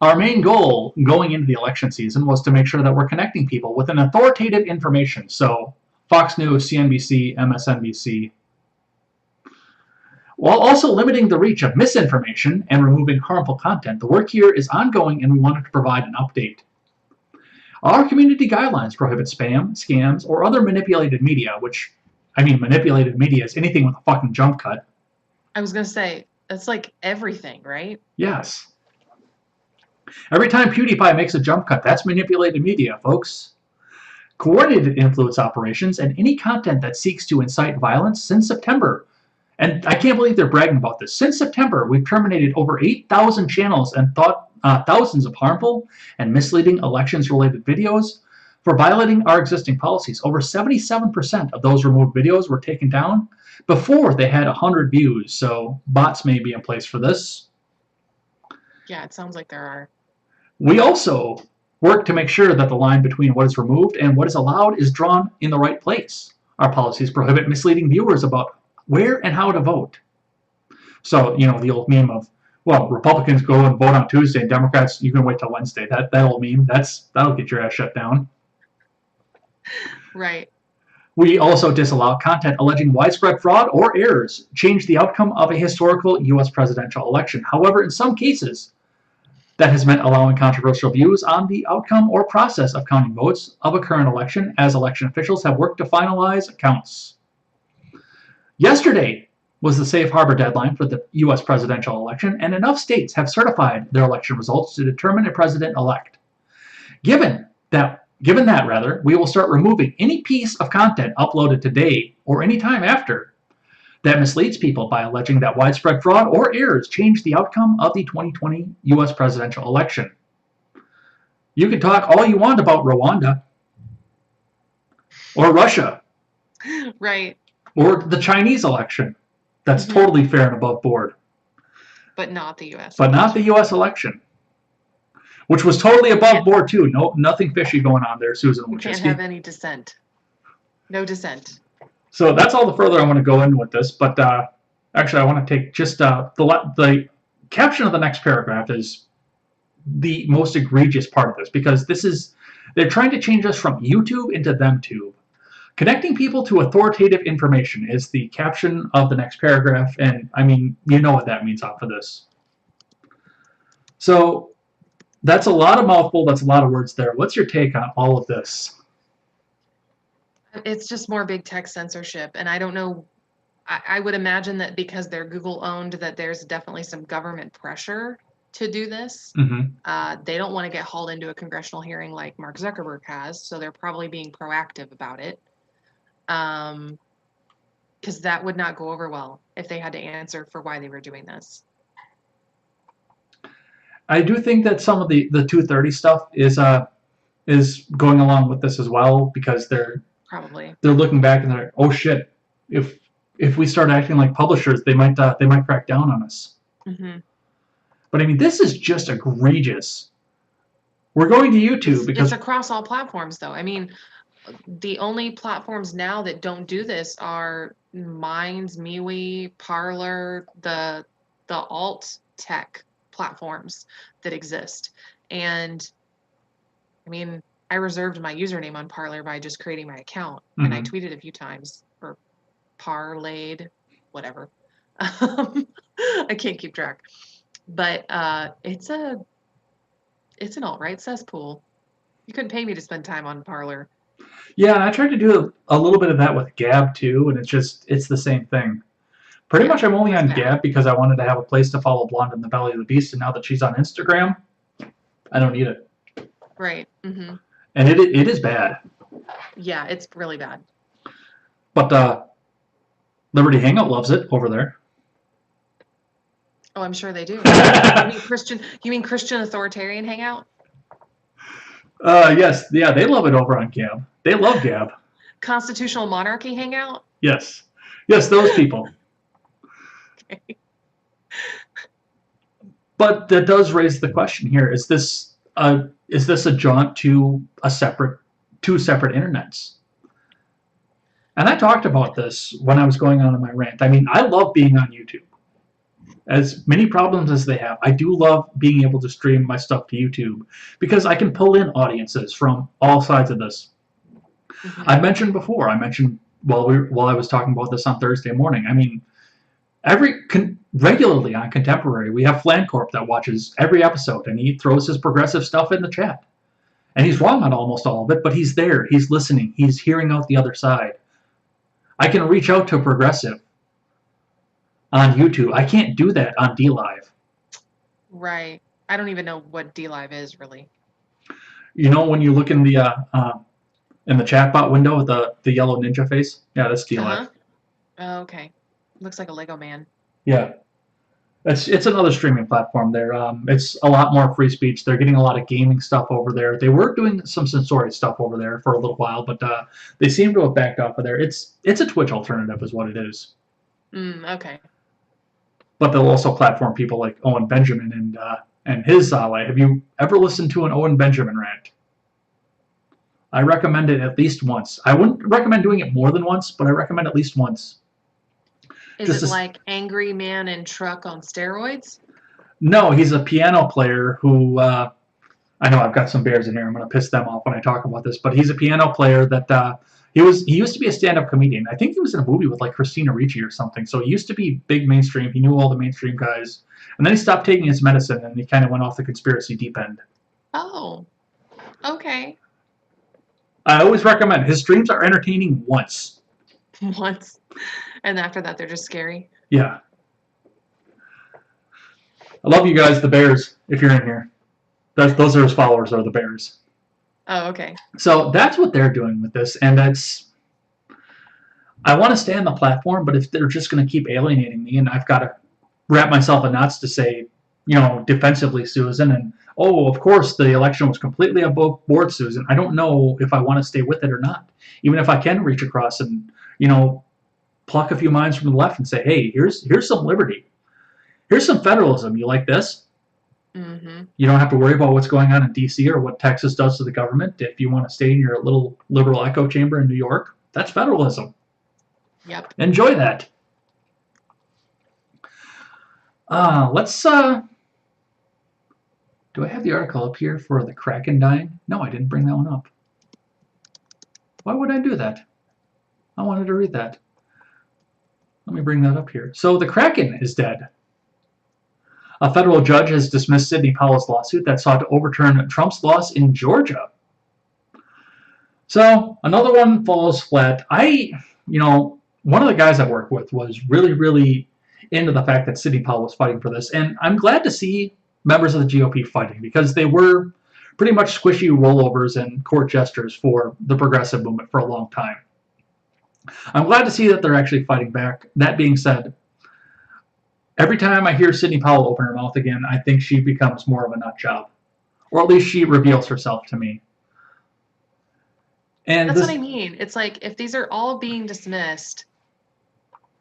B: Our main goal going into the election season was to make sure that we're connecting people with an authoritative information. So Fox News, CNBC, MSNBC, while also limiting the reach of misinformation and removing harmful content. The work here is ongoing, and we wanted to provide an update. Our community guidelines prohibit spam, scams, or other manipulated media, which, I mean, manipulated media is anything with a fucking jump cut.
A: I was going to say, that's like everything, right?
B: Yes. Every time PewDiePie makes a jump cut, that's manipulated media, folks. Coordinated influence operations and any content that seeks to incite violence since September. And I can't believe they're bragging about this. Since September, we've terminated over 8,000 channels and thousands of harmful and misleading elections-related videos for violating our existing policies. Over 77% of those removed videos were taken down before they had 100 views, so bots may be in place for this.
A: Yeah, it sounds like there are.
B: We also work to make sure that the line between what is removed and what is allowed is drawn in the right place. Our policies prohibit misleading viewers about where and how to vote. So, you know, the old meme of, well, Republicans go and vote on Tuesday and Democrats, you can wait till Wednesday. That old meme, that'll get your ass shut down.
A: Right.
B: We also disallow content alleging widespread fraud or errors change the outcome of a historical U.S. presidential election. However, in some cases, that has meant allowing controversial views on the outcome or process of counting votes of a current election as election officials have worked to finalize counts. Yesterday was the safe harbor deadline for the U.S. presidential election, and enough states have certified their election results to determine a president-elect. Given that, we will start removing any piece of content uploaded today or any time after that misleads people by alleging that widespread fraud or errors changed the outcome of the 2020 U.S. presidential election. You can talk all you want about Rwanda or Russia.
A: Right.
B: Or the Chinese election. That's totally fair and above board.
A: But not the U.S.
B: But not the U.S. election. Which was totally above board, too. No, nothing fishy going on there, Susan
A: You
B: Wojcicki.
A: can't have any dissent. No dissent.
B: So that's all the further I want to go in with this. But actually, I want to take just the caption of the next paragraph is the most egregious part of this. Because they're trying to change us from YouTube into ThemTube. Connecting people to authoritative information is the caption of the next paragraph. And, I mean, you know what that means off of this. So that's a lot of mouthful. That's a lot of words there. What's your take on all of this?
A: It's just more big tech censorship. And I don't know. I would imagine that because they're Google owned, that there's definitely some government pressure to do this. They don't want to get hauled into a congressional hearing like Mark Zuckerberg has. So they're probably being proactive about it. Because that would not go over well if they had to answer for why they were doing this.
B: I do think that some of the 230 stuff is going along with this as well, because
A: Probably.
B: they're looking back and they're like, oh shit, if we start acting like publishers, they might crack down on us.
A: Mm-hmm.
B: But I mean, this is just egregious. We're going to YouTube because
A: it's across all platforms, though. I mean, the only platforms now that don't do this are Minds, MeWe, Parler, the alt tech platforms that exist. And I mean, I reserved my username on Parler by just creating my account, and I tweeted a few times, or parlayed, whatever. I can't keep track. But it's an alt-right cesspool. You couldn't pay me to spend time on Parler.
B: Yeah, I tried to do a little bit of that with Gab too, and it's the same thing. Pretty much I'm only on Gab because I wanted to have a place to follow Blonde in the Belly of the Beast, and now that she's on Instagram, I don't need it.
A: Right. Mm-hmm.
B: And it is bad.
A: Yeah, it's really bad.
B: But Liberty Hangout loves it over there.
A: Oh, I'm sure they do. You mean Christian Authoritarian Hangout?
B: Yes, yeah, they love it over on Gab. They love Gab.
A: Constitutional Monarchy Hangout?
B: Yes, those people.
A: Okay.
B: But that does raise the question here: is this a jaunt to two separate internets? And I talked about this when I was going on in my rant. I mean, I love being on YouTube. As many problems as they have, I do love being able to stream my stuff to YouTube because I can pull in audiences from all sides of this. Mm-hmm. I mentioned while I was talking about this on Thursday morning. I mean, regularly on Contemporary, we have Flancorp that watches every episode, and he throws his progressive stuff in the chat. And he's wrong on almost all of it, but he's there, he's listening, he's hearing out the other side. I can reach out to a progressive on YouTube. I can't do that on DLive.
A: Right. I don't even know what DLive is, really.
B: You know, when you look in the chatbot window with the yellow ninja face? Yeah, that's DLive.
A: Uh-huh. Oh, okay. Looks like a Lego man.
B: Yeah. It's another streaming platform there. It's a lot more free speech. They're getting a lot of gaming stuff over there. They were doing some censorious stuff over there for a little while, but they seem to have backed off of there. It's a Twitch alternative is what it is.
A: Okay.
B: But they'll also platform people like Owen Benjamin and his Zale. Have you ever listened to an Owen Benjamin rant? I recommend it at least once. I wouldn't recommend doing it more than once, but I recommend at least once.
A: Is it like Angry Man in Truck on steroids?
B: No, he's a piano player who, I know I've got some bears in here. I'm going to piss them off when I talk about this, but he's a piano player that he used to be a stand-up comedian. I think he was in a movie with like Christina Ricci or something. So he used to be big mainstream. He knew all the mainstream guys. And then he stopped taking his medicine and he kind of went off the conspiracy deep end.
A: Oh, okay.
B: I always recommend. His streams are entertaining once.
A: Once. And after that, they're just scary.
B: Yeah. I love you guys, the Bears, if you're in here. Those are his followers, are the Bears.
A: Oh, okay.
B: So that's what they're doing with this, and I want to stay on the platform, but if they're just going to keep alienating me, and I've got to wrap myself in knots to say, defensively, Susan, and of course the election was completely above board, Susan. I don't know if I want to stay with it or not. Even if I can reach across and, pluck a few minds from the left and say, hey, here's some liberty. Here's some federalism. You like this?
A: Mm-hmm.
B: You don't have to worry about what's going on in D.C. or what Texas does to the government. If you want to stay in your little liberal echo chamber in New York, that's federalism.
A: Yep.
B: Enjoy that. Let's, do I have the article up here for the Kraken dying? No, I didn't bring that one up. Why would I do that? I wanted to read that. Let me bring that up here. So the Kraken is dead. A federal judge has dismissed Sidney Powell's lawsuit that sought to overturn Trump's loss in Georgia. So another one falls flat. One of the guys I work with was really, really into the fact that Sidney Powell was fighting for this. And I'm glad to see members of the GOP fighting because they were pretty much squishy rollovers and court jesters for the progressive movement for a long time. I'm glad to see that they're actually fighting back. That being said, every time I hear Sidney Powell open her mouth again, I think she becomes more of a nut job. Or at least she reveals herself to me. And
A: That's
B: this,
A: what I mean. It's like, if these are all being dismissed,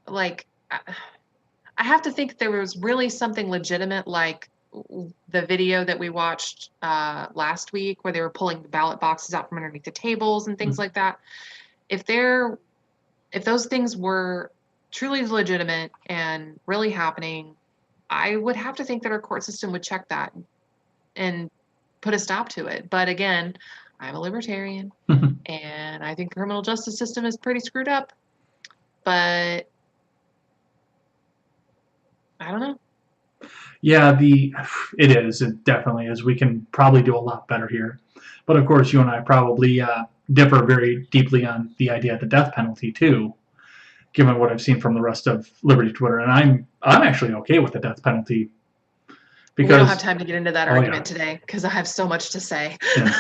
A: like, I have to think there was really something legitimate, like the video that we watched last week where they were pulling the ballot boxes out from underneath the tables and things like that. If those things were truly legitimate and really happening, I would have to think that our court system would check that and put a stop to it. But again, I'm a libertarian and I think the criminal justice system is pretty screwed up. But I don't know.
B: yeah, it is. It definitely is. We can probably do a lot better here. But of course, you and I probably differ very deeply on the idea of the death penalty too, given what I've seen from the rest of Liberty Twitter. And I'm actually okay with the death penalty.
A: We don't have time to get into that argument today because I have so much to say.
B: Yeah.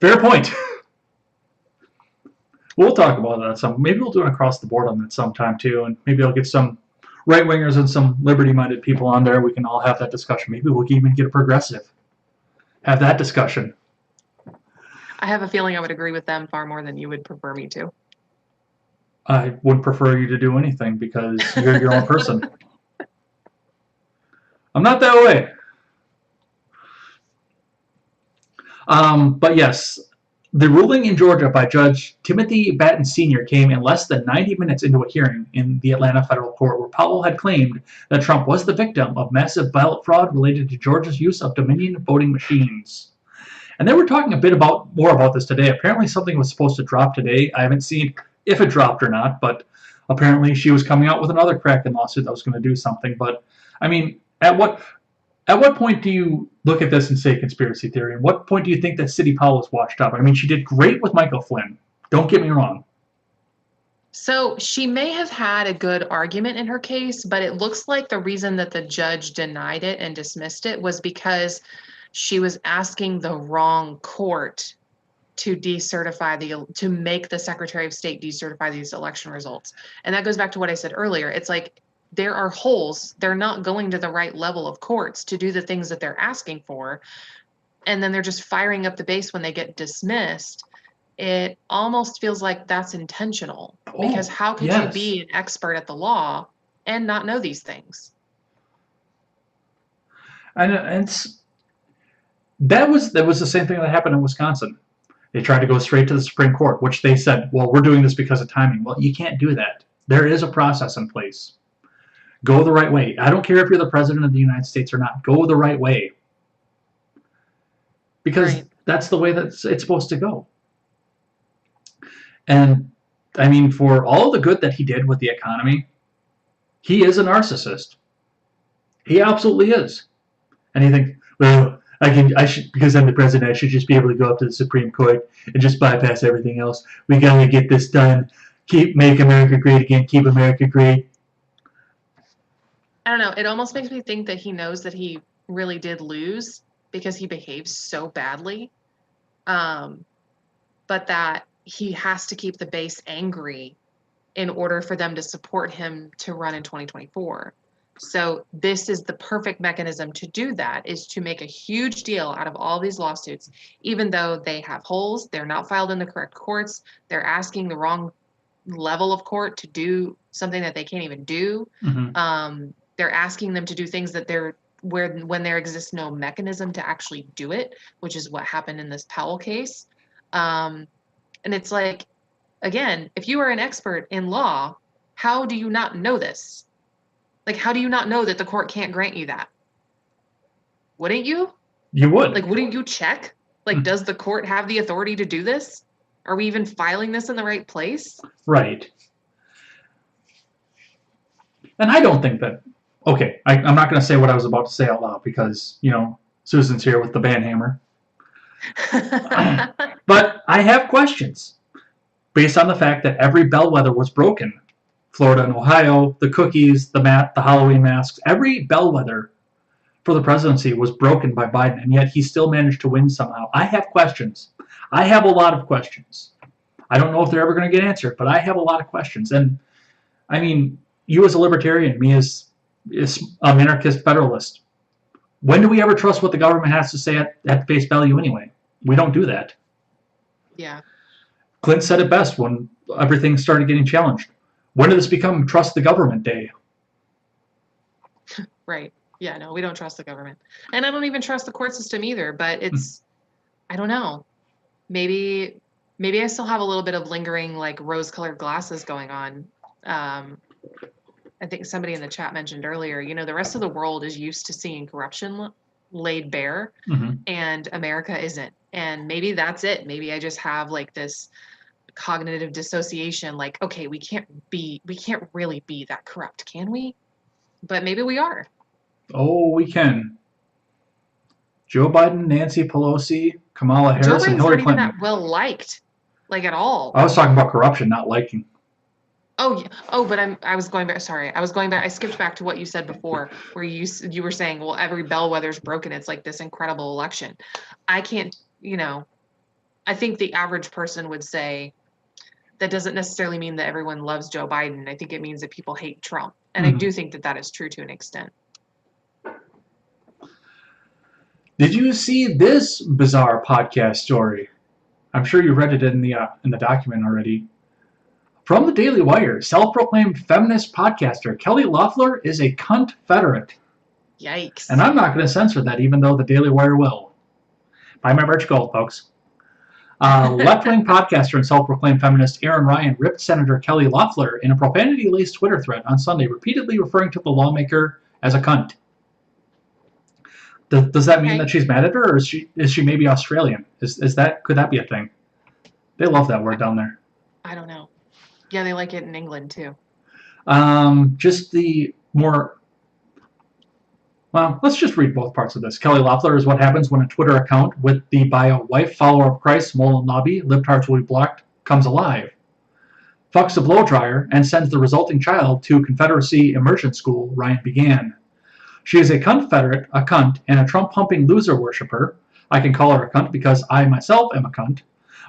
B: Fair point. We'll talk about that some. Maybe we'll do it across the board on that sometime too, and maybe I'll get some right-wingers and some liberty-minded people on there. We can all have that discussion. Maybe we'll even get a progressive. Have that discussion.
A: I have a feeling I would agree with them far more than you would prefer me to.
B: I wouldn't prefer you to do anything because you're your own person. I'm not that way. But yes, the ruling in Georgia by Judge Timothy Batten Sr. came in less than 90 minutes into a hearing in the Atlanta federal court where Powell had claimed that Trump was the victim of massive ballot fraud related to Georgia's use of Dominion voting machines. And they were talking a bit more about this today. Apparently something was supposed to drop today. I haven't seen if it dropped or not, but apparently she was coming out with another Kraken lawsuit that was going to do something. But, I mean, at what point do you look at this and say conspiracy theory? And what point do you think that Sidney Powell was washed up? I mean, she did great with Michael Flynn. Don't get me wrong.
A: So she may have had a good argument in her case, but it looks like the reason that the judge denied it and dismissed it was because she was asking the wrong court to to make the Secretary of State decertify these election results. And that goes back to what I said earlier. It's like there are holes. They're not going to the right level of courts to do the things that they're asking for. And then they're just firing up the base when they get dismissed. It almost feels like that's intentional because how could you be an expert at the law and not know these things?
B: And that was the same thing that happened in Wisconsin. They tried to go straight to the Supreme Court, which they said, well, we're doing this because of timing. Well, you can't do that. There is a process in place. Go the right way. I don't care if you're the president of the United States or not. Go the right way. Because that's the way that it's supposed to go. And, I mean, for all the good that he did with the economy, he is a narcissist. He absolutely is. And you think, well, I should, because I'm the president, I should just be able to go up to the Supreme Court and just bypass everything else. We gotta get this done. Make America great again. Keep America great.
A: I don't know. It almost makes me think that he knows that he really did lose because he behaves so badly. But that he has to keep the base angry in order for them to support him to run in 2024. So this is the perfect mechanism to do that, is to make a huge deal out of all these lawsuits, even though they have holes, they're not filed in the correct courts, they're asking the wrong level of court to do something that they can't even do.
B: Mm-hmm.
A: They're asking them to do things that when there exists no mechanism to actually do it, which is what happened in this Powell case. And it's like, again, if you are an expert in law, how do you not know this? Like, how do you not know that the court can't grant you that? Wouldn't you?
B: You would.
A: Like, wouldn't you check? Like, does the court have the authority to do this? Are we even filing this in the right place?
B: Right. And I don't think that... Okay, I'm not going to say what I was about to say out loud because, you know, Susan's here with the band hammer. But I have questions based on the fact that every bellwether was broken. Florida and Ohio, the cookies, the Halloween masks, every bellwether for the presidency was broken by Biden, and yet he still managed to win somehow. I have questions. I have a lot of questions. I don't know if they're ever going to get answered, but I have a lot of questions. And, I mean, you as a libertarian, me as a minarchist federalist, when do we ever trust what the government has to say at face value anyway? We don't do that.
A: Yeah.
B: Clint said it best when everything started getting challenged. When did this become trust the government day?
A: Right. Yeah, no, we don't trust the government. And I don't even trust the court system either, but it's, I don't know. Maybe I still have a little bit of lingering like rose-colored glasses going on. I think somebody in the chat mentioned earlier, the rest of the world is used to seeing corruption laid bare, and America isn't. And maybe that's it. Maybe I just have like this cognitive dissociation, like, okay, we can't really be that corrupt, can we? But maybe we are.
B: Oh, we can. Joe Biden, Nancy Pelosi, Kamala Harris, and Hillary Clinton.
A: Not even that well liked, like at all.
B: I was talking about corruption, not liking.
A: Oh, yeah. Oh, but I was going back. Sorry, I was going back. I skipped back to what you said before, where you were saying, well, every bellwether's broken. It's like this incredible election. I can't, I think the average person would say that doesn't necessarily mean that everyone loves Joe Biden. I think it means that people hate Trump, and I do think that that is true to an extent.
B: Did you see this bizarre podcast story? I'm sure you read it in the document already. From the Daily Wire, self-proclaimed feminist podcaster Kelly Loeffler is a cunt-federate.
A: Yikes.
B: And I'm not going to censor that, even though the Daily Wire will. Buy my merch gold, folks. Left-wing podcaster and self-proclaimed feminist Aaron Ryan ripped Senator Kelly Loeffler in a profanity-laced Twitter thread on Sunday, repeatedly referring to the lawmaker as a cunt. Does that mean that she's mad at her, or is she maybe Australian? Could that be a thing? They love that word down there.
A: I don't know. Yeah, they like it in England too.
B: Just the more. Well, let's just read both parts of this. Kelly Loeffler is what happens when a Twitter account with the bio wife, follower of Christ, mole and lobby, libtards will be blocked, comes alive, fucks a blow dryer, and sends the resulting child to Confederacy immersion school Ryan began. She is a Confederate, a cunt, and a Trump-pumping loser worshiper. I can call her a cunt because I myself am a cunt.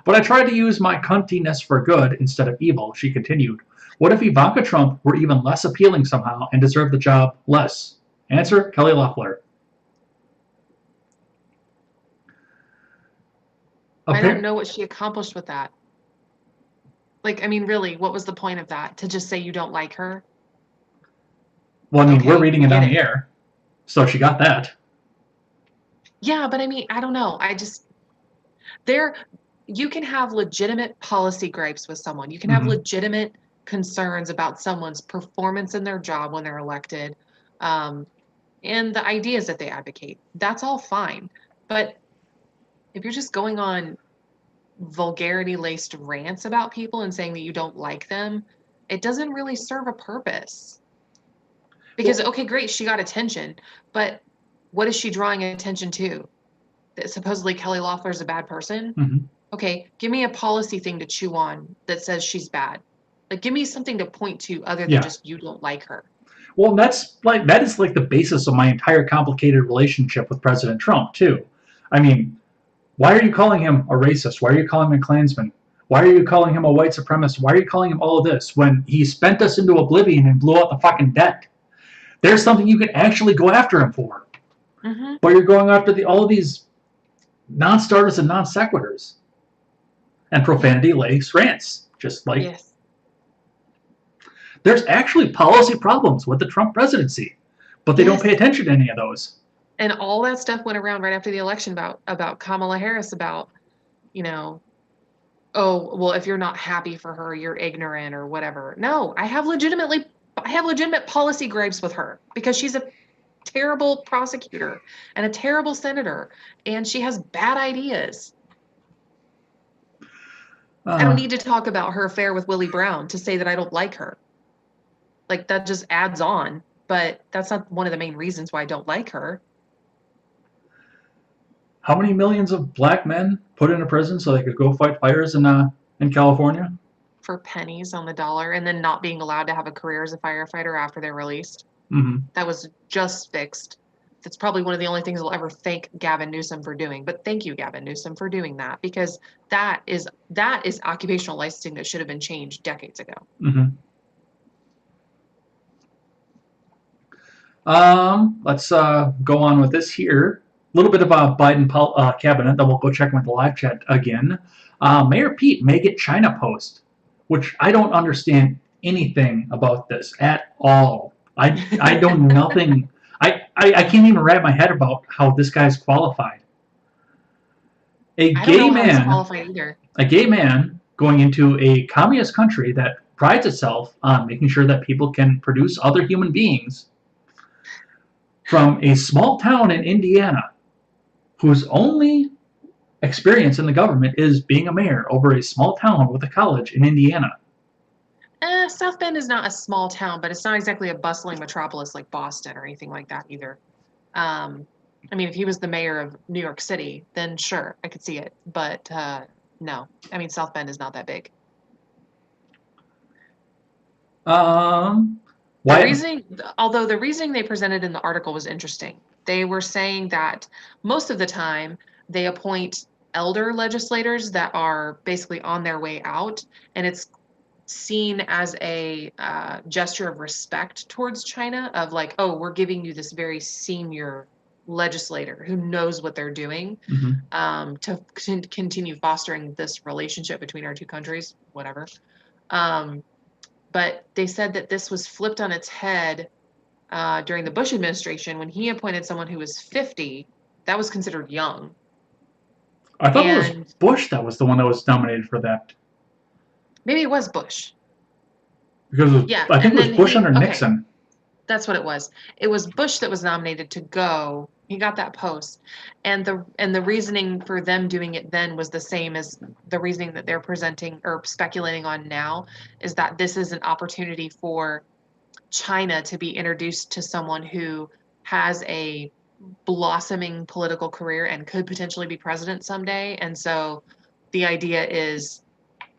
B: But I tried to use my cuntiness for good instead of evil, she continued. What if Ivanka Trump were even less appealing somehow and deserved the job less? Answer, Kelly Loeffler.
A: I don't know what she accomplished with that. Like, I mean, really, what was the point of that? To just say you don't like her?
B: Well, I mean, we're reading it on the air, so she got that.
A: Yeah, but I mean, I don't know. You can have legitimate policy gripes with someone. You can have legitimate concerns about someone's performance in their job when they're elected, and the ideas that they advocate. That's all fine. But if you're just going on vulgarity-laced rants about people and saying that you don't like them, it doesn't really serve a purpose. Because, okay, great, she got attention, but what is she drawing attention to? That supposedly Kelly Loeffler is a bad person? Okay, give me a policy thing to chew on that says she's bad. Like, give me something to point to other than just you don't like her.
B: Well, that is like the basis of my entire complicated relationship with President Trump, too. I mean, why are you calling him a racist? Why are you calling him a Klansman? Why are you calling him a white supremacist? Why are you calling him all of this when he spent us into oblivion and blew out the fucking debt? There's something you can actually go after him for. But you're going after all of these non-starters and non-sequiturs. And profanity-laced rants. Just like... Yes. There's actually policy problems with the Trump presidency. But they don't pay attention to any of those.
A: And all that stuff went around right after the election about Kamala Harris, about, oh, well, if you're not happy for her, you're ignorant or whatever. No, I have legitimate policy gripes with her because she's a terrible prosecutor and a terrible senator, and she has bad ideas. I don't need to talk about her affair with Willie Brown to say that I don't like her. Like, that just adds on, but that's not one of the main reasons why I don't like her.
B: How many millions of black men put into prison so they could go fight fires in California?
A: For pennies on the dollar, and then not being allowed to have a career as a firefighter after they're released. That was just fixed. That's probably one of the only things I'll ever thank Gavin Newsom for doing. But thank you, Gavin Newsom, for doing that, because that is occupational licensing that should have been changed decades ago.
B: Let's go on with this here. A little bit of a Biden cabinet. Then we'll go check with the live chat again. Mayor Pete may get China post, which I don't understand anything about this at all. I know nothing. I can't even wrap my head about how this guy's qualified.
A: I don't know how he's qualified either.
B: A gay man going into a communist country that prides itself on making sure that people can produce other human beings, from a small town in Indiana whose only experience in the government is being a mayor over a small town with a college in Indiana.
A: South Bend is not a small town, but it's not exactly a bustling metropolis like Boston or anything like that either. I mean, if he was the mayor of New York City, then sure, I could see it. But no, I mean, South Bend is not that big. Although the reasoning they presented in the article was interesting. They were saying that most of the time they appoint elder legislators that are basically on their way out, and it's seen as a gesture of respect towards China, of like, oh, we're giving you this very senior legislator who knows what they're doing, to continue fostering this relationship between our two countries, whatever. But they said that this was flipped on its head during the Bush administration when he appointed someone who was 50. That was considered young.
B: I thought it was Bush that was the one that was nominated for that.
A: Maybe it was Bush.
B: Because I think it was Bush under Nixon.
A: That's what it was. It was Bush that was nominated to go. He got that post. And the reasoning for them doing it then was the same as the reasoning that they're presenting or speculating on now, is that this is an opportunity for China to be introduced to someone who has a blossoming political career and could potentially be president someday. And so the idea is,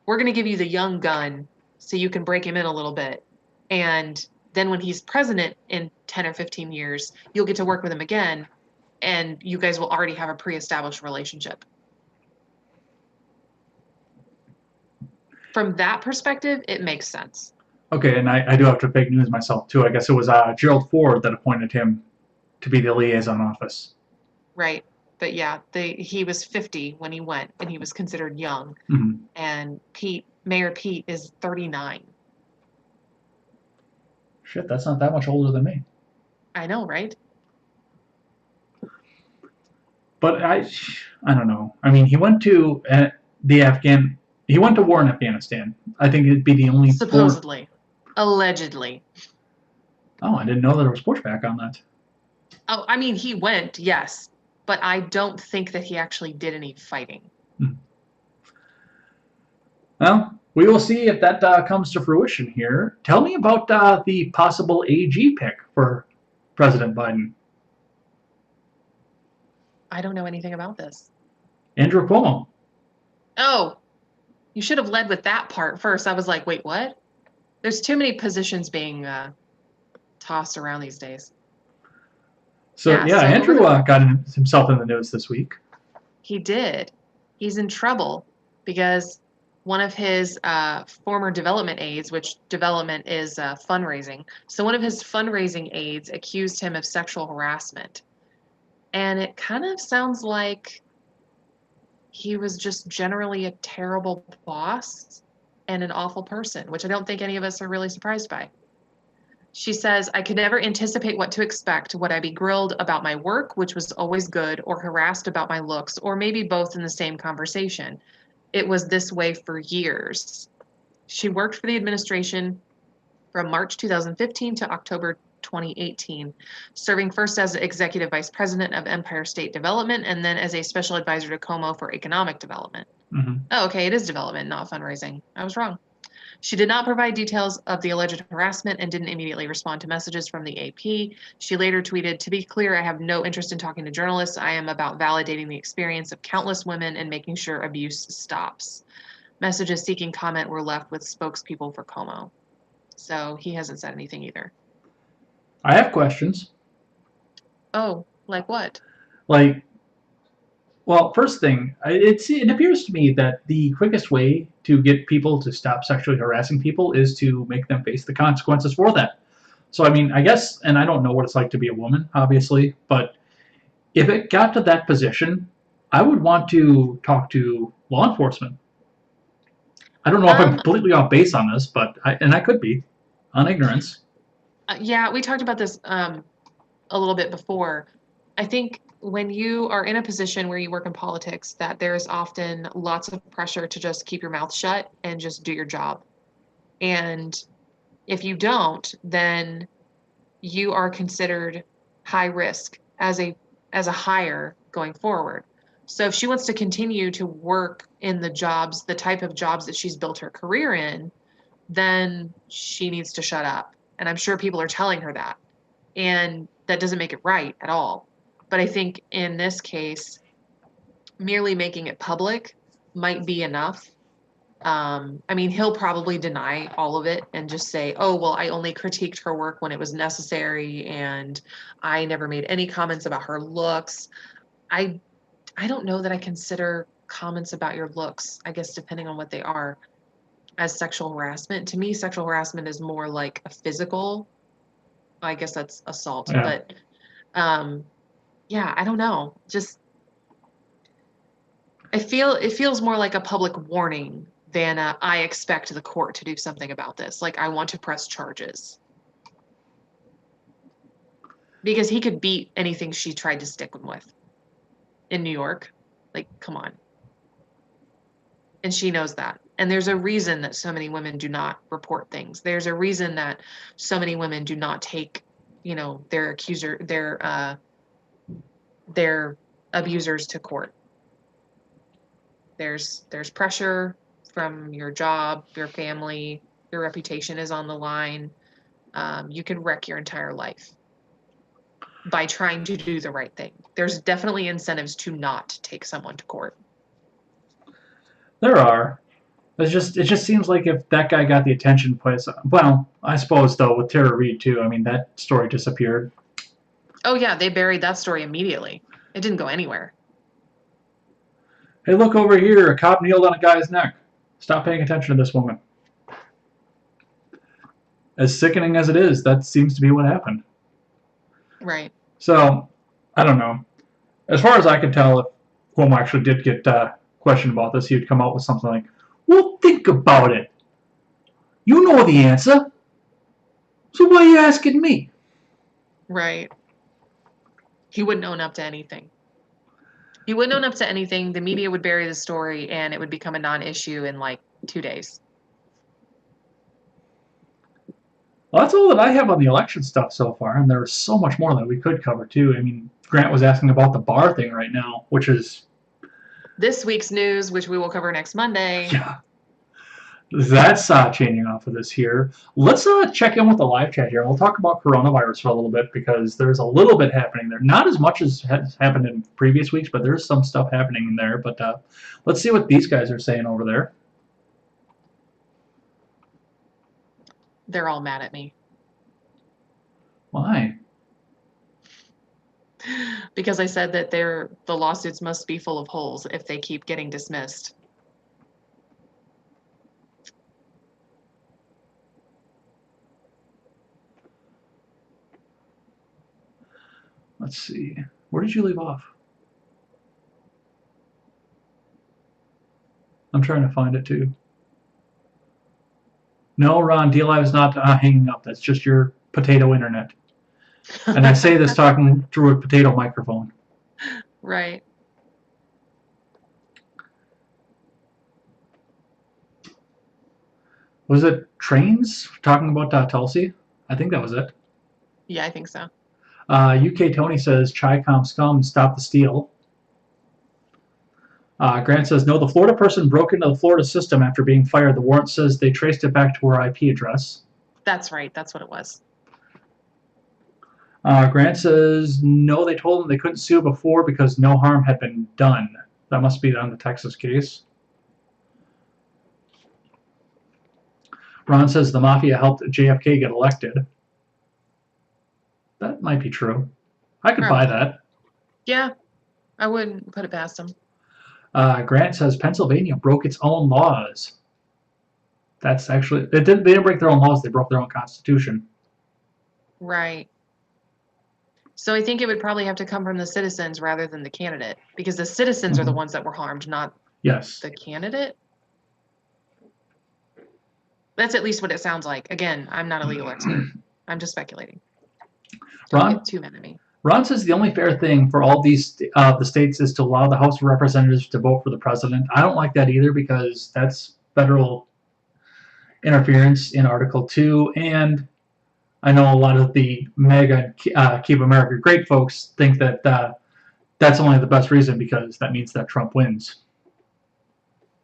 A: we're going to give you the young gun so you can break him in a little bit. And then when he's president in 10 or 15 years, you'll get to work with him again, and you guys will already have a pre-established relationship. From that perspective, it makes sense.
B: Okay, and I do have to fake news myself, too. I guess it was Gerald Ford that appointed him to be the liaison office.
A: Right. But yeah, he was 50 when he went, and he was considered young. And Mayor Pete is 39.
B: Shit, that's not that much older than me.
A: I know, right?
B: But I don't know. I mean, he went to he went to war in Afghanistan. I think it'd be the only
A: supposedly, allegedly.
B: Oh, I didn't know there was pushback on that.
A: Oh, I mean, he went, yes, but I don't think that he actually did any fighting.
B: Well, we will see if that comes to fruition here. Tell me about the possible AG pick for President Biden.
A: I don't know anything about this.
B: Andrew Cuomo.
A: Oh, you should have led with that part first. I was like, wait, what? There's too many positions being tossed around these days.
B: So Andrew got himself in the news this week.
A: He did. He's in trouble because one of his former development aides, which development is fundraising, so one of his fundraising aides accused him of sexual harassment. And it kind of sounds like he was just generally a terrible boss and an awful person, which I don't think any of us are really surprised by. She says, I could never anticipate what to expect. Would I be grilled about my work, which was always good, or harassed about my looks, or maybe both in the same conversation? It was this way for years. She worked for the administration from March 2015 to October 2018, serving first as executive vice president of Empire State Development and then as a special advisor to Cuomo for economic development. Oh, okay, it is development, not fundraising. I was wrong. She did not provide details of the alleged harassment and didn't immediately respond to messages from the AP. She later tweeted, to be clear, I have no interest in talking to journalists. I am about validating the experience of countless women and making sure abuse stops. Messages seeking comment were left with spokespeople for Cuomo. So he hasn't said anything either.
B: I have questions.
A: Oh, like what?
B: Well, first thing, it appears to me that the quickest way to get people to stop sexually harassing people is to make them face the consequences for that. So, I mean, I guess, and I don't know what it's like to be a woman, obviously, but if it got to that position, I would want to talk to law enforcement. I don't know if I'm
A: Um,
B: completely off base on this, but I could be on ignorance.
A: yeah, we talked about this a little bit before. I think when you are in a position where you work in politics, that there's often lots of pressure to just keep your mouth shut and just do your job. And if you don't, then you are considered high risk as a hire going forward. So if she wants to continue to work in the jobs, the type of jobs that she's built her career in, then she needs to shut up. And I'm sure people are telling her that. And that doesn't make it right at all. But I think in this case, merely making it public might be enough. I mean, he'll probably deny all of it and just say, oh, well, I only critiqued her work when it was necessary and I never made any comments about her looks. I I don't know that I consider comments about your looks, I guess depending on what they are, as sexual harassment. To me, sexual harassment is more like a physical, I guess that's assault,
B: Yeah.
A: but yeah, I don't know. Just it feels more like a public warning than I expect the court to do something about this. Like I want to press charges. Because he could beat anything she tried to stick him with in New York. Like, come on. And she knows that. And there's a reason that so many women do not report things. There's a reason that so many women do not take, their their abusers to court. There's pressure from your job, your family, your reputation is on the line. You can wreck your entire life by trying to do the right thing. There's definitely incentives to not take someone to court.
B: There are. It just seems like if that guy got the attention place, well, I suppose though with Tara Reid too. I mean that story disappeared.
A: Oh yeah, they buried that story immediately. It didn't go anywhere.
B: Hey, look over here! A cop kneeled on a guy's neck. Stop paying attention to this woman. As sickening as it is, that seems to be what happened.
A: Right.
B: So, I don't know. As far as I could tell, if Cuomo actually did get questioned about this, he would come out with something like, "Well, think about it. You know the answer. So why are you asking me?"
A: Right. He wouldn't own up to anything. He wouldn't own up to anything. The media would bury the story and it would become a non-issue in like 2 days.
B: Well, that's all that I have on the election stuff so far, and there's so much more that we could cover too. I mean, Grant was asking about the bar thing right now, which is
A: This week's news, which we will cover next Monday.
B: yeah, that's changing off of this here. Let's check in with the live chat here. We'll talk about coronavirus for a little bit because there's a little bit happening there. Not as much as has happened in previous weeks, but there's some stuff happening in there. But let's see what these guys are saying over there.
A: They're all mad at me.
B: Why?
A: Because I said that the lawsuits must be full of holes if they keep getting dismissed.
B: Let's see. Where did you leave off? I'm trying to find it too. No, Ron, DLive is not hanging up. That's just your potato internet. And I say this talking through a potato microphone.
A: Right.
B: Was it trains talking about Tulsi? I think that was it.
A: Yeah, I think so.
B: UK Tony says, Chi-Com scum, stop the steal. Grant says, no, the Florida person broke into the Florida system after being fired. The warrant says they traced it back to her IP address.
A: That's right. That's what it was.
B: Grant says, no, they told them they couldn't sue before because no harm had been done. That must be on the Texas case. Ron says the mafia helped JFK get elected. That might be true. I could buy that.
A: Yeah, I wouldn't put it past them.
B: Grant says Pennsylvania broke its own laws. That's actually they didn't break their own laws. They broke their own constitution.
A: Right. So I think it would probably have to come from the citizens rather than the candidate, because the citizens are the ones that were harmed, not
B: Yes.
A: the candidate. That's at least what it sounds like. Again, I'm not a legal expert. I'm just speculating. Don't
B: Ron?
A: get too mad at me.
B: Ron says the only fair thing for all these the states is to allow the House of Representatives to vote for the president. I don't like that either because that's federal interference in Article 2, and I know a lot of the MAGA Keep America Great folks think that that's only the best reason because that means that Trump wins.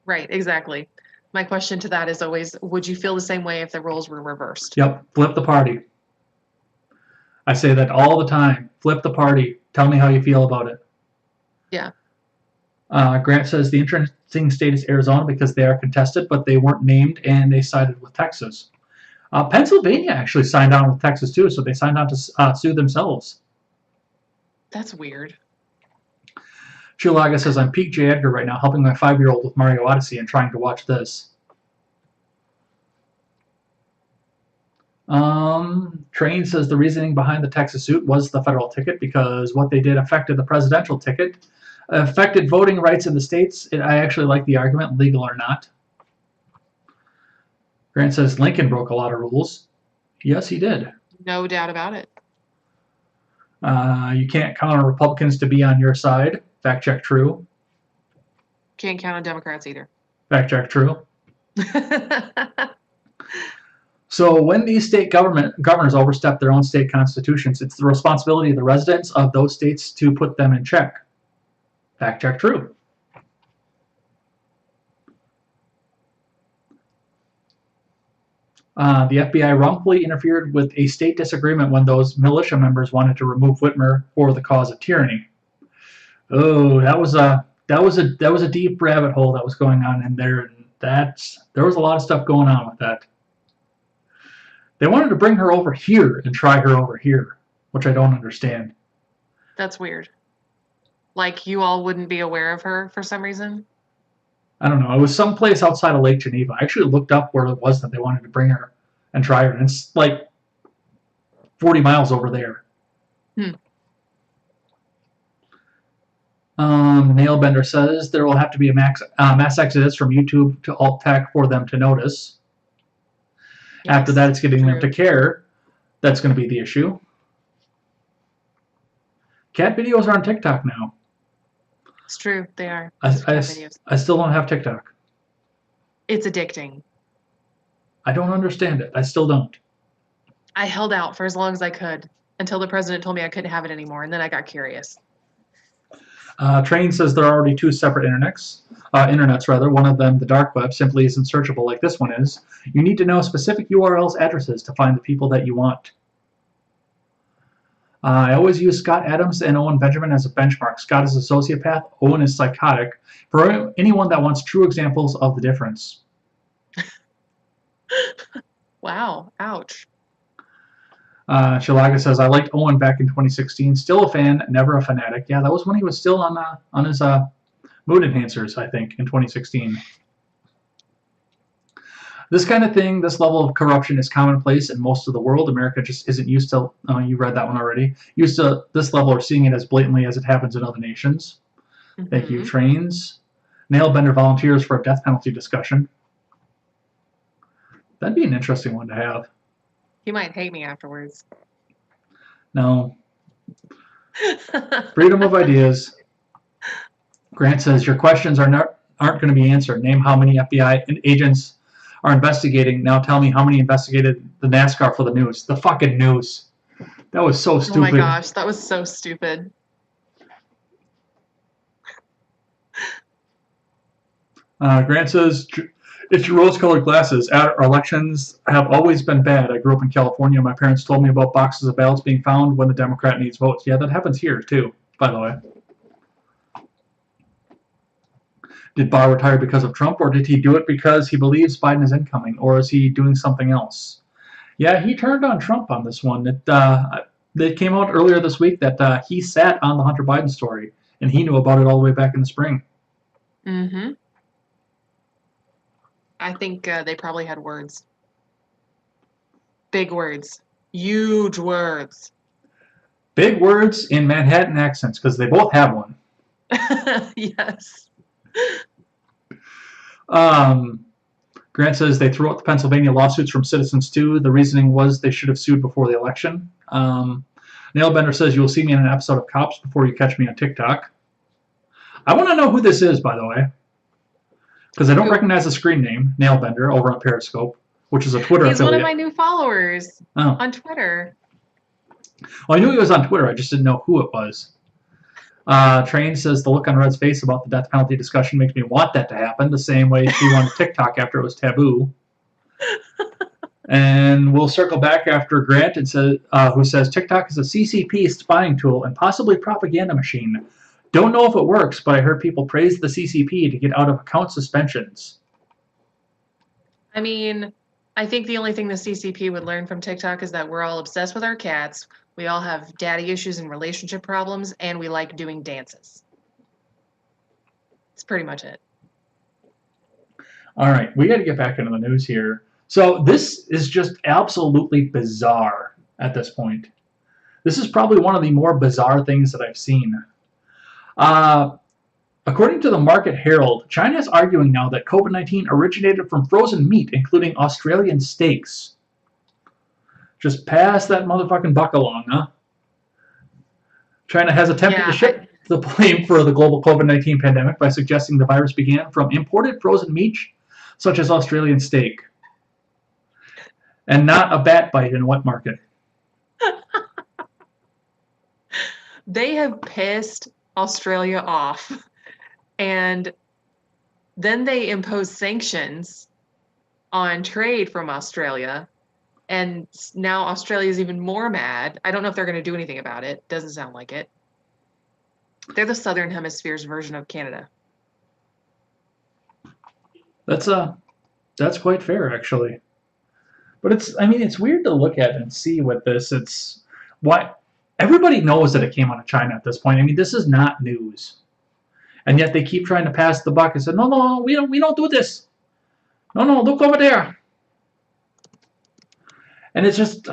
A: Right, exactly. My question to that is always, would you feel the same way if the roles were reversed?
B: Yep, flip the party. I say that all the time. Flip the party. Tell me how you feel about it.
A: Yeah.
B: Grant says the interesting state is Arizona because they are contested, but they weren't named and they sided with Texas. Pennsylvania actually signed on with Texas too, so they signed on to sue themselves.
A: That's weird.
B: Chulaga says, I'm peak J. Edgar right now, helping my 5-year-old with Mario Odyssey and trying to watch this. Train says the reasoning behind the Texas suit was the federal ticket because what they did affected the presidential ticket, affected voting rights in the states. I actually like the argument, legal or not. Grant says Lincoln broke a lot of rules. Yes, he did.
A: No doubt about it.
B: You can't count on Republicans to be on your side. Fact check true.
A: Can't count on Democrats either.
B: Fact check true. So when these state governors overstep their own state constitutions, it's the responsibility of the residents of those states to put them in check. Fact check true. The FBI wrongfully interfered with a state disagreement when those militia members wanted to remove Whitmer for the cause of tyranny. Oh, that was a deep rabbit hole that was going on in there, and there was a lot of stuff going on with that. They wanted to bring her over here and try her over here, which I don't understand.
A: That's weird. Like you all wouldn't be aware of her for some reason?
B: I don't know. It was someplace outside of Lake Geneva. I actually looked up where it was that they wanted to bring her and try her, and it's like 40 miles over there. Nailbender says there will have to be a mass exodus from YouTube to alt tech for them to notice. Yes, after that, it's getting them to care. That's going to be the issue. Cat videos are on TikTok now.
A: It's true, they are.
B: I still don't have TikTok.
A: It's addicting.
B: I don't understand it. I still don't.
A: I held out for as long as I could until the president told me I couldn't have it anymore, and then I got curious.
B: Train says there are already 2 separate internets. One of them, the dark web, simply isn't searchable like this one is. You need to know specific URLs addresses to find the people that you want. I always use Scott Adams and Owen Benjamin as a benchmark. Scott is a sociopath, Owen is psychotic. For anyone that wants true examples of the difference.
A: Wow, ouch.
B: Chilaga says, I liked Owen back in 2016. Still a fan, never a fanatic. Yeah, that was when he was still on his mood enhancers, I think, in 2016. This kind of thing, this level of corruption is commonplace in most of the world. America just isn't used to, you read that one already, used to this level or seeing it as blatantly as it happens in other nations. Mm-hmm. Thank you, Trains. Nailbender volunteers for a death penalty discussion. That'd be an interesting one to have.
A: He might hate me afterwards.
B: No. Freedom of ideas. Grant says, your questions aren't going to be answered. Name how many FBI agents are investigating. Now tell me how many investigated the NASCAR for the news. The fucking news. That was so stupid.
A: Oh my gosh, that was so stupid.
B: Grant says, it's your rose-colored glasses. Our elections have always been bad. I grew up in California. My parents told me about boxes of ballots being found when the Democrat needs votes. Yeah, that happens here, too, by the way. Did Barr retire because of Trump, or did he do it because he believes Biden is incoming, or is he doing something else? Yeah, he turned on Trump on this one. It came out earlier this week that he sat on the Hunter Biden story, and he knew about it all the way back in the spring.
A: Mm-hmm. I think they probably had words. Big words. Huge words.
B: Big words in Manhattan accents, because they both have one.
A: Yes.
B: Grant says they threw out the Pennsylvania lawsuits from citizens too. The reasoning was they should have sued before the election. Nailbender says you will see me in an episode of Cops before you catch me on TikTok. I want to know who this is, by the way, because I don't recognize the screen name, Nailbender, over on Periscope, which is a Twitter
A: He's
B: affiliate.
A: one of my new followers on Twitter.
B: Well, I knew he was on Twitter. I just didn't know who it was. Train says the look on Red's face about the death penalty discussion makes me want that to happen, the same way she wanted TikTok after it was taboo. And we'll circle back after Grant, who says TikTok is a CCP spying tool and possibly propaganda machine. Don't know if it works, but I heard people praise the CCP to get out of account suspensions.
A: I mean, I think the only thing the CCP would learn from TikTok is that we're all obsessed with our cats. We all have daddy issues and relationship problems, and we like doing dances. That's pretty much it.
B: All right, we got to get back into the news here. So this is just absolutely bizarre at this point. This is probably one of the more bizarre things that I've seen. According to the Market Herald, China is arguing now that COVID-19 originated from frozen meat, including Australian steaks. Just pass that motherfucking buck along, huh? China has attempted to shift the blame for the global COVID-19 pandemic by suggesting the virus began from imported frozen meat, such as Australian steak, and not a bat bite in a wet market.
A: They have pissed Australia off, and then they impose sanctions on trade from Australia, and now Australia is even more mad. I don't know if they're going to do anything about it. Doesn't sound like it. They're the Southern Hemisphere's version of Canada.
B: That's quite fair, actually. But it's weird to look at and see with this. It's why everybody knows that it came out of China at this point. I mean, this is not news, and yet they keep trying to pass the buck and say, no, we don't do this. No, look over there. And it's just,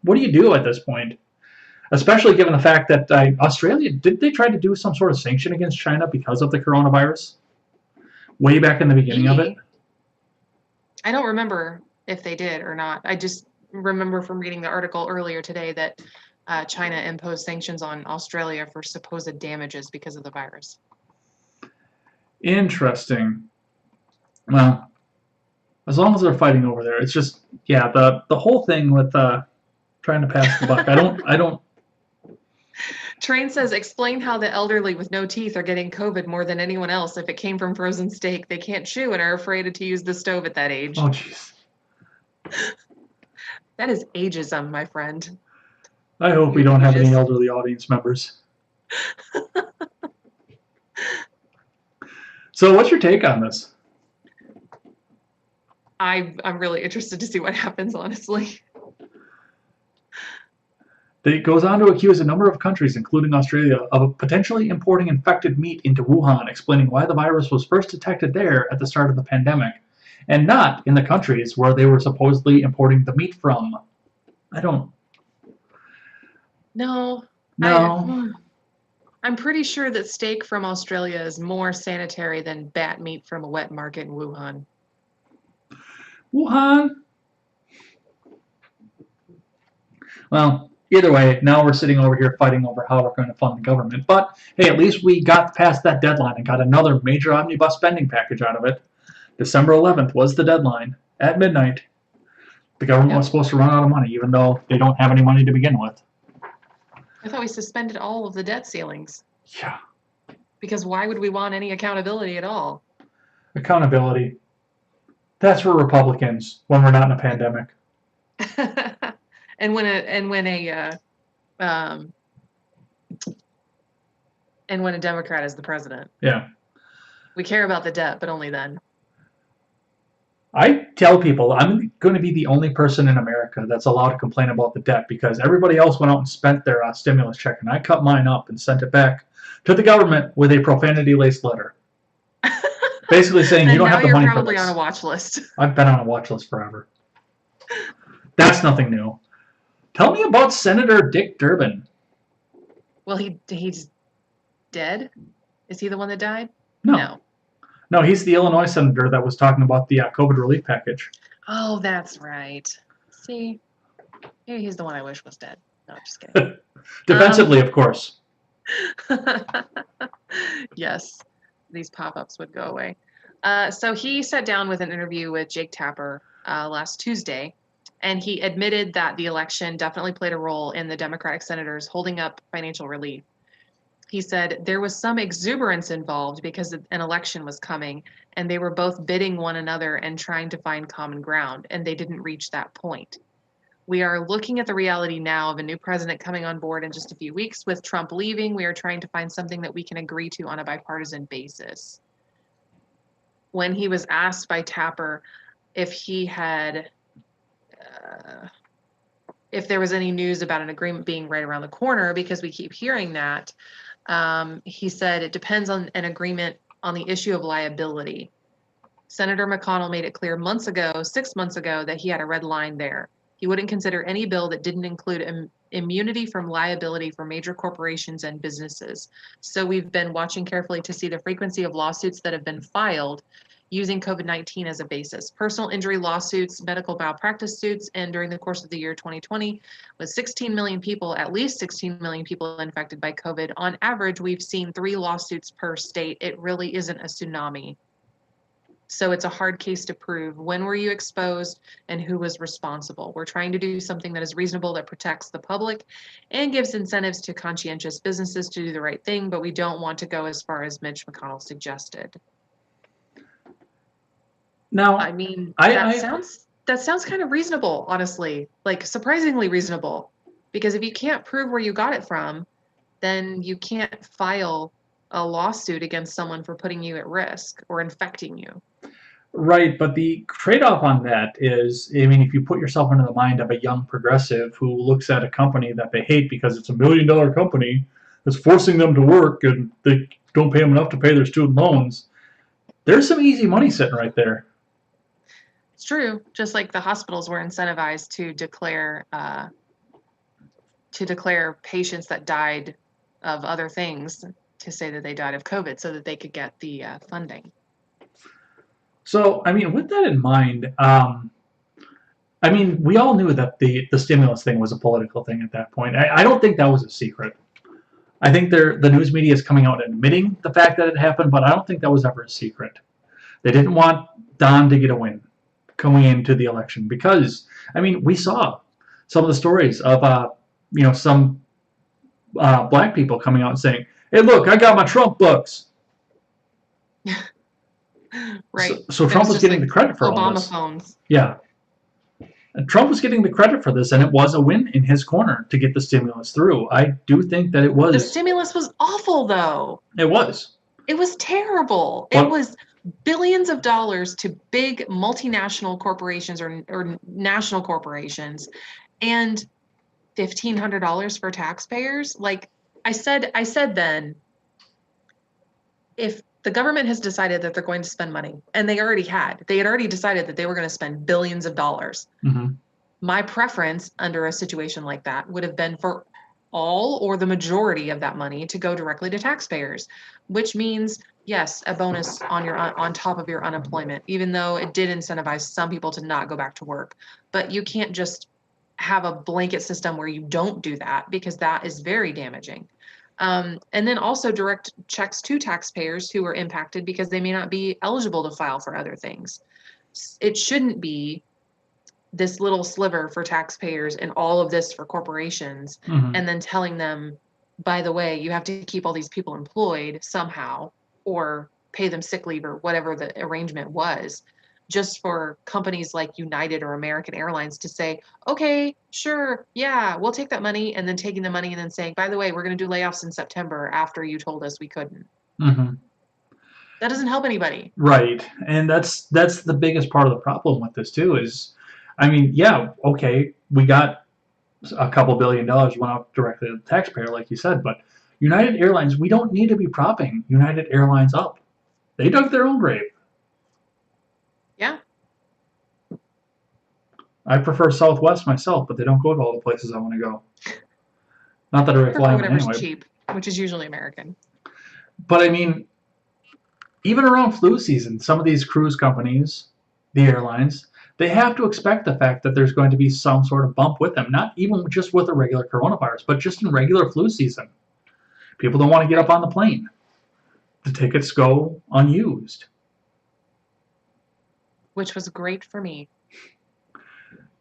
B: what do you do at this point? Especially given the fact that Australia, did they try to do some sort of sanction against China because of the coronavirus? Way back in the beginning of it?
A: I don't remember if they did or not. I just remember from reading the article earlier today that China imposed sanctions on Australia for supposed damages because of the virus.
B: Interesting. Well, as long as they're fighting over there, it's just, yeah, the whole thing with trying to pass the buck. I don't.
A: Train says, explain how the elderly with no teeth are getting COVID more than anyone else. If it came from frozen steak, they can't chew and are afraid to use the stove at that age.
B: Oh, jeez.
A: That is ageism, my friend.
B: I hope we don't have any elderly audience members. So what's your take on this?
A: I'm really interested to see what happens, honestly.
B: It goes on to accuse a number of countries, including Australia, of potentially importing infected meat into Wuhan, explaining why the virus was first detected there at the start of the pandemic, and not in the countries where they were supposedly importing the meat from.
A: No. I'm pretty sure that steak from Australia is more sanitary than bat meat from a wet market in Wuhan.
B: Well, either way, now we're sitting over here fighting over how we're going to fund the government. But, hey, at least we got past that deadline and got another major omnibus spending package out of it. December 11th was the deadline at midnight. The government was supposed to run out of money, even though they don't have any money to begin with.
A: I thought we suspended all of the debt ceilings.
B: Yeah.
A: Because why would we want any accountability at all?
B: Accountability. That's for Republicans when we're not in a pandemic.
A: And when a Democrat is the president.
B: Yeah.
A: We care about the debt, but only then.
B: I tell people I'm going to be the only person in America that's allowed to complain about the debt because everybody else went out and spent their stimulus check, and I cut mine up and sent it back to the government with a profanity-laced letter. Basically saying you don't have the money for this.
A: Now you're probably on a watch list.
B: I've been on a watch list forever. That's nothing new. Tell me about Senator Dick Durbin.
A: Well, he's dead. Is he the one that died?
B: No. No, he's the Illinois senator that was talking about the COVID relief package.
A: Oh, that's right. See, maybe he's the one I wish was dead. No, I'm just kidding.
B: Defensively, of course.
A: Yes, these pop-ups would go away. So he sat down with an interview with Jake Tapper last Tuesday, and he admitted that the election definitely played a role in the Democratic senators holding up financial relief. He said there was some exuberance involved because an election was coming, and they were both bidding one another and trying to find common ground, and they didn't reach that point. We are looking at the reality now of a new president coming on board in just a few weeks. With Trump leaving, we are trying to find something that we can agree to on a bipartisan basis. When he was asked by Tapper if he had, if there was any news about an agreement being right around the corner, because we keep hearing that, he said it depends on an agreement on the issue of liability. Senator McConnell made it clear 6 months ago, that he had a red line there. He wouldn't consider any bill that didn't include immunity from liability for major corporations and businesses. So we've been watching carefully to see the frequency of lawsuits that have been filed using COVID-19 as a basis. Personal injury lawsuits, medical malpractice suits, and during the course of the year 2020, with 16 million people, at least 16 million people infected by COVID, on average, we've seen 3 lawsuits per state. It really isn't a tsunami. So it's a hard case to prove. When were you exposed and who was responsible? We're trying to do something that is reasonable, that protects the public and gives incentives to conscientious businesses to do the right thing, but we don't want to go as far as Mitch McConnell suggested.
B: Now,
A: I mean, that sounds kind of reasonable, honestly, like surprisingly reasonable, because if you can't prove where you got it from, then you can't file a lawsuit against someone for putting you at risk or infecting you.
B: Right, but the trade-off on that is, I mean, if you put yourself into the mind of a young progressive who looks at a company that they hate because it's $1 million company that's forcing them to work and they don't pay them enough to pay their student loans, there's some easy money sitting right there.
A: It's true. Just like the hospitals were incentivized to declare patients that died of other things, to say that they died of COVID so that they could get the funding.
B: So, I mean, with that in mind, I mean, we all knew that the stimulus thing was a political thing at that point. I don't think that was a secret. I think the news media is coming out and admitting the fact that it happened, but I don't think that was ever a secret. They didn't want Don to get a win coming into the election because, I mean, we saw some of the stories of, some black people coming out and saying, "Hey, look, I got my Trump books."
A: Right.
B: So Trump was getting the credit for all this.
A: Obama phones.
B: Yeah. And Trump was getting the credit for this, and it was a win in his corner to get the stimulus through. I do think that it was.
A: The stimulus was awful, though.
B: It was.
A: It was terrible.
B: Well,
A: it was billions of dollars to big multinational corporations or national corporations, and $1,500 for taxpayers. Like I said then, if the government has decided that they're going to spend money, and they had already decided that they were going to spend billions of dollars.
B: Mm-hmm.
A: My preference under a situation like that would have been for all or the majority of that money to go directly to taxpayers, which means, yes, a bonus on top of your unemployment, even though it did incentivize some people to not go back to work. But you can't just have a blanket system where you don't do that, because that is very damaging. And then also direct checks to taxpayers who are impacted because they may not be eligible to file for other things. It shouldn't be this little sliver for taxpayers and all of this for corporations,
B: Mm-hmm.
A: and then telling them, by the way, you have to keep all these people employed somehow or pay them sick leave or whatever the arrangement was, just for companies like United or American Airlines to say, okay, sure, yeah, we'll take that money, and then taking the money and then saying, by the way, we're going to do layoffs in September after you told us we couldn't.
B: Mm-hmm.
A: That doesn't help anybody.
B: Right, and that's the biggest part of the problem with this too is, I mean, yeah, okay, we got a couple $1 billion went out directly to the taxpayer, like you said, but United Airlines, we don't need to be propping United Airlines up. They dug their own grave.
A: Yeah.
B: I prefer Southwest myself, but they don't go to all the places I want to go. Not that I
A: I
B: fly
A: prefer
B: them
A: whatever's
B: anyway.
A: cheap, which is usually American.
B: But I mean, even around flu season, some of these cruise companies, the airlines, they have to expect the fact that there's going to be some sort of bump with them. Not even just with a regular coronavirus, but just in regular flu season. People don't want to get up on the plane. The tickets go unused.
A: Which was great for me.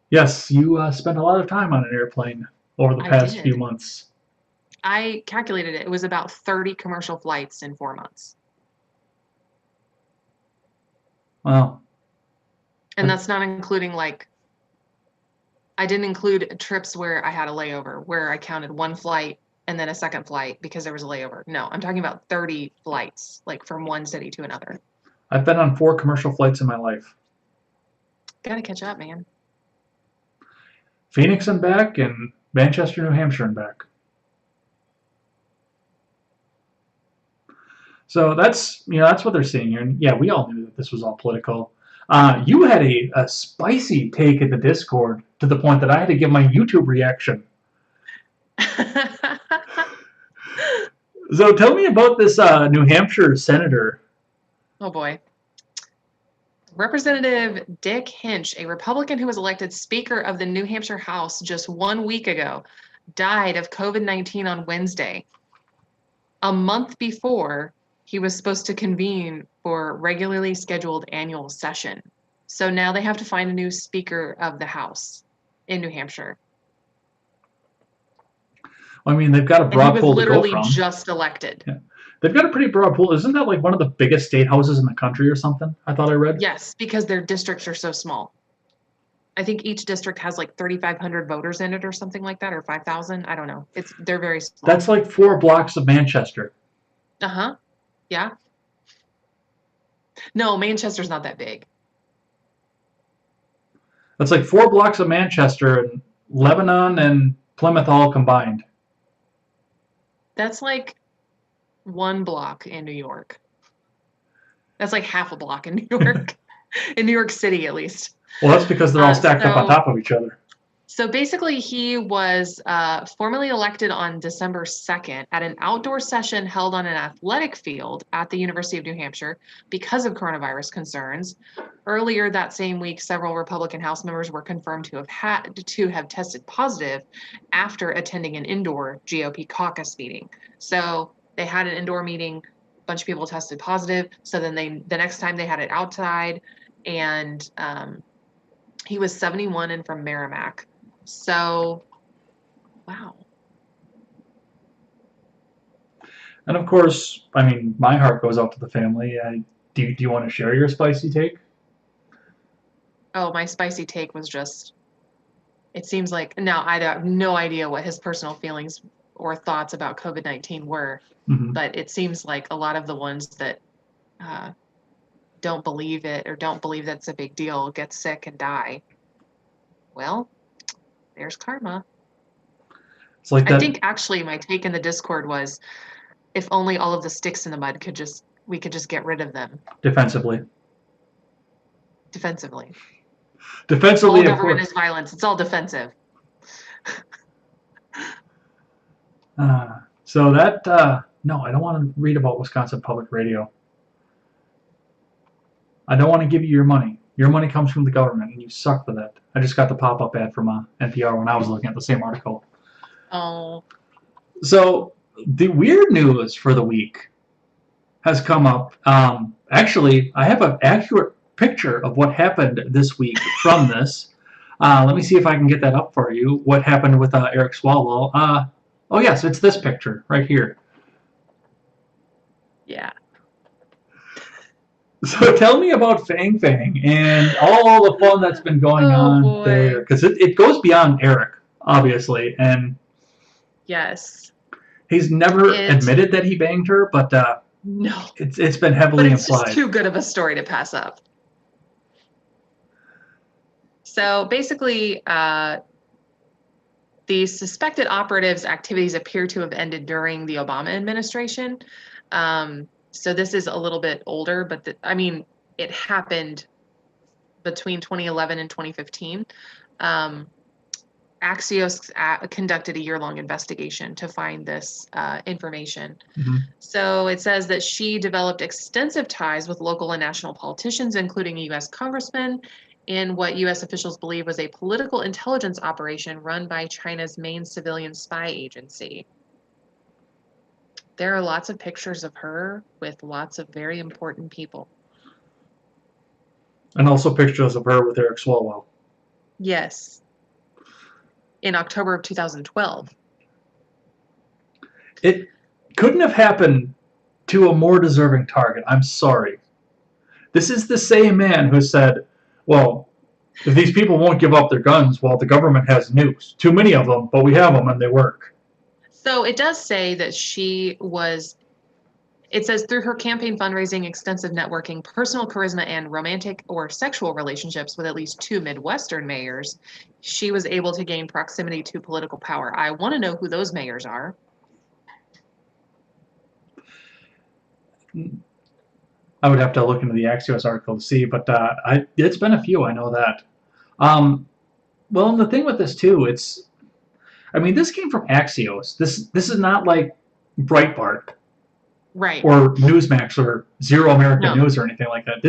B: Yes, you spent a lot of time on an airplane over the
A: I
B: past few
A: did.
B: months.
A: I calculated it. It was about 30 commercial flights in 4 months.
B: Wow.
A: And that's not including I didn't include trips where I had a layover, where I counted one flight and then a second flight because there was a layover. No, I'm talking about 30 flights, from one city to another.
B: I've been on 4 commercial flights in my life.
A: Gotta catch up, man.
B: Phoenix and back, and Manchester, New Hampshire and back. So that's what they're saying here. And yeah, we all knew that this was all political. You had a spicy take in the Discord to the point that I had to give my YouTube reaction. So tell me about this New Hampshire senator.
A: Oh boy. Representative Dick Hinch, a Republican who was elected Speaker of the New Hampshire House just 1 week ago, died of COVID-19 on Wednesday, a month before he was supposed to convene for regularly scheduled annual session. So now they have to find a new Speaker of the House in New Hampshire.
B: I mean, they've got a broad pool to go from.
A: He was literally just elected.
B: Yeah. They've got a pretty broad pool. Isn't that one of the biggest state houses in the country or something? I thought I read.
A: Yes, because their districts are so small. I think each district has 3,500 voters in it or something like that, or 5,000. I don't know. They're very small.
B: That's 4 blocks of Manchester.
A: Uh-huh. Yeah. No, Manchester's not that big.
B: That's 4 blocks of Manchester and Lebanon and Plymouth all combined.
A: That's 1 block in New York. That's half a block in New York. In New York City, at least.
B: Well, that's because they're all stacked up on top of each other.
A: So basically, he was formally elected on December 2nd at an outdoor session held on an athletic field at the University of New Hampshire because of coronavirus concerns. Earlier that same week, several Republican House members were confirmed to have tested positive after attending an indoor GOP caucus meeting. So they had an indoor meeting, a bunch of people tested positive. So then the next time they had it outside, and he was 71 and from Merrimack. So, wow.
B: And of course, I mean, my heart goes out to the family. Do you want to share your spicy take?
A: Oh, my spicy take was just, it seems now I have no idea what his personal feelings or thoughts about COVID-19 were, but it seems like a lot of the ones that don't believe it or don't believe that's a big deal get sick and die. Well, there's karma.
B: It's like that.
A: I think actually my take in the Discord was, if only all of the sticks in the mud we could just get rid of them.
B: Defensively.
A: All government is violence. It's all defensive.
B: So that, no, I don't want to read about Wisconsin Public Radio. I don't want to give you your money. Your money comes from the government, and you suck for that. I just got the pop-up ad from NPR when I was looking at the same article.
A: Oh.
B: So the weird news for the week has come up. Actually, I have an accurate picture of what happened this week from this. Let me see if I can get that up for you. What happened with Eric Swalwell? Oh, yes, it's this picture right here.
A: Yeah.
B: So tell me about Fang Fang and all the fun that's been going on there. Because it goes beyond Eric, obviously. And
A: yes.
B: He's never admitted that he banged her, but
A: no,
B: it's been heavily implied.
A: But it's just too good of a story to pass up. So basically, the suspected operatives' activities appear to have ended during the Obama administration. So this is a little bit older, but it happened between 2011 and 2015. Axios conducted a year-long investigation to find this information.
B: Mm-hmm.
A: So it says that she developed extensive ties with local and national politicians, including a U.S. congressman, in what U.S. officials believe was a political intelligence operation run by China's main civilian spy agency. There are lots of pictures of her with lots of very important people.
B: And also pictures of her with Eric Swalwell.
A: Yes. In October of 2012.
B: It couldn't have happened to a more deserving target. I'm sorry. This is the same man who said, well, if these people won't give up their guns, well, the government has nukes. Too many of them, but we have them and they work.
A: So it does say that it says through her campaign fundraising, extensive networking, personal charisma, and romantic or sexual relationships with at least 2 Midwestern mayors, she was able to gain proximity to political power. I want to know who those mayors are.
B: I would have to look into the Axios article to see, but it's been a few, I know that. Well, and the thing with this, too, this came from Axios. This is not like Breitbart.
A: Right.
B: Or Newsmax or Zero American News or anything like that.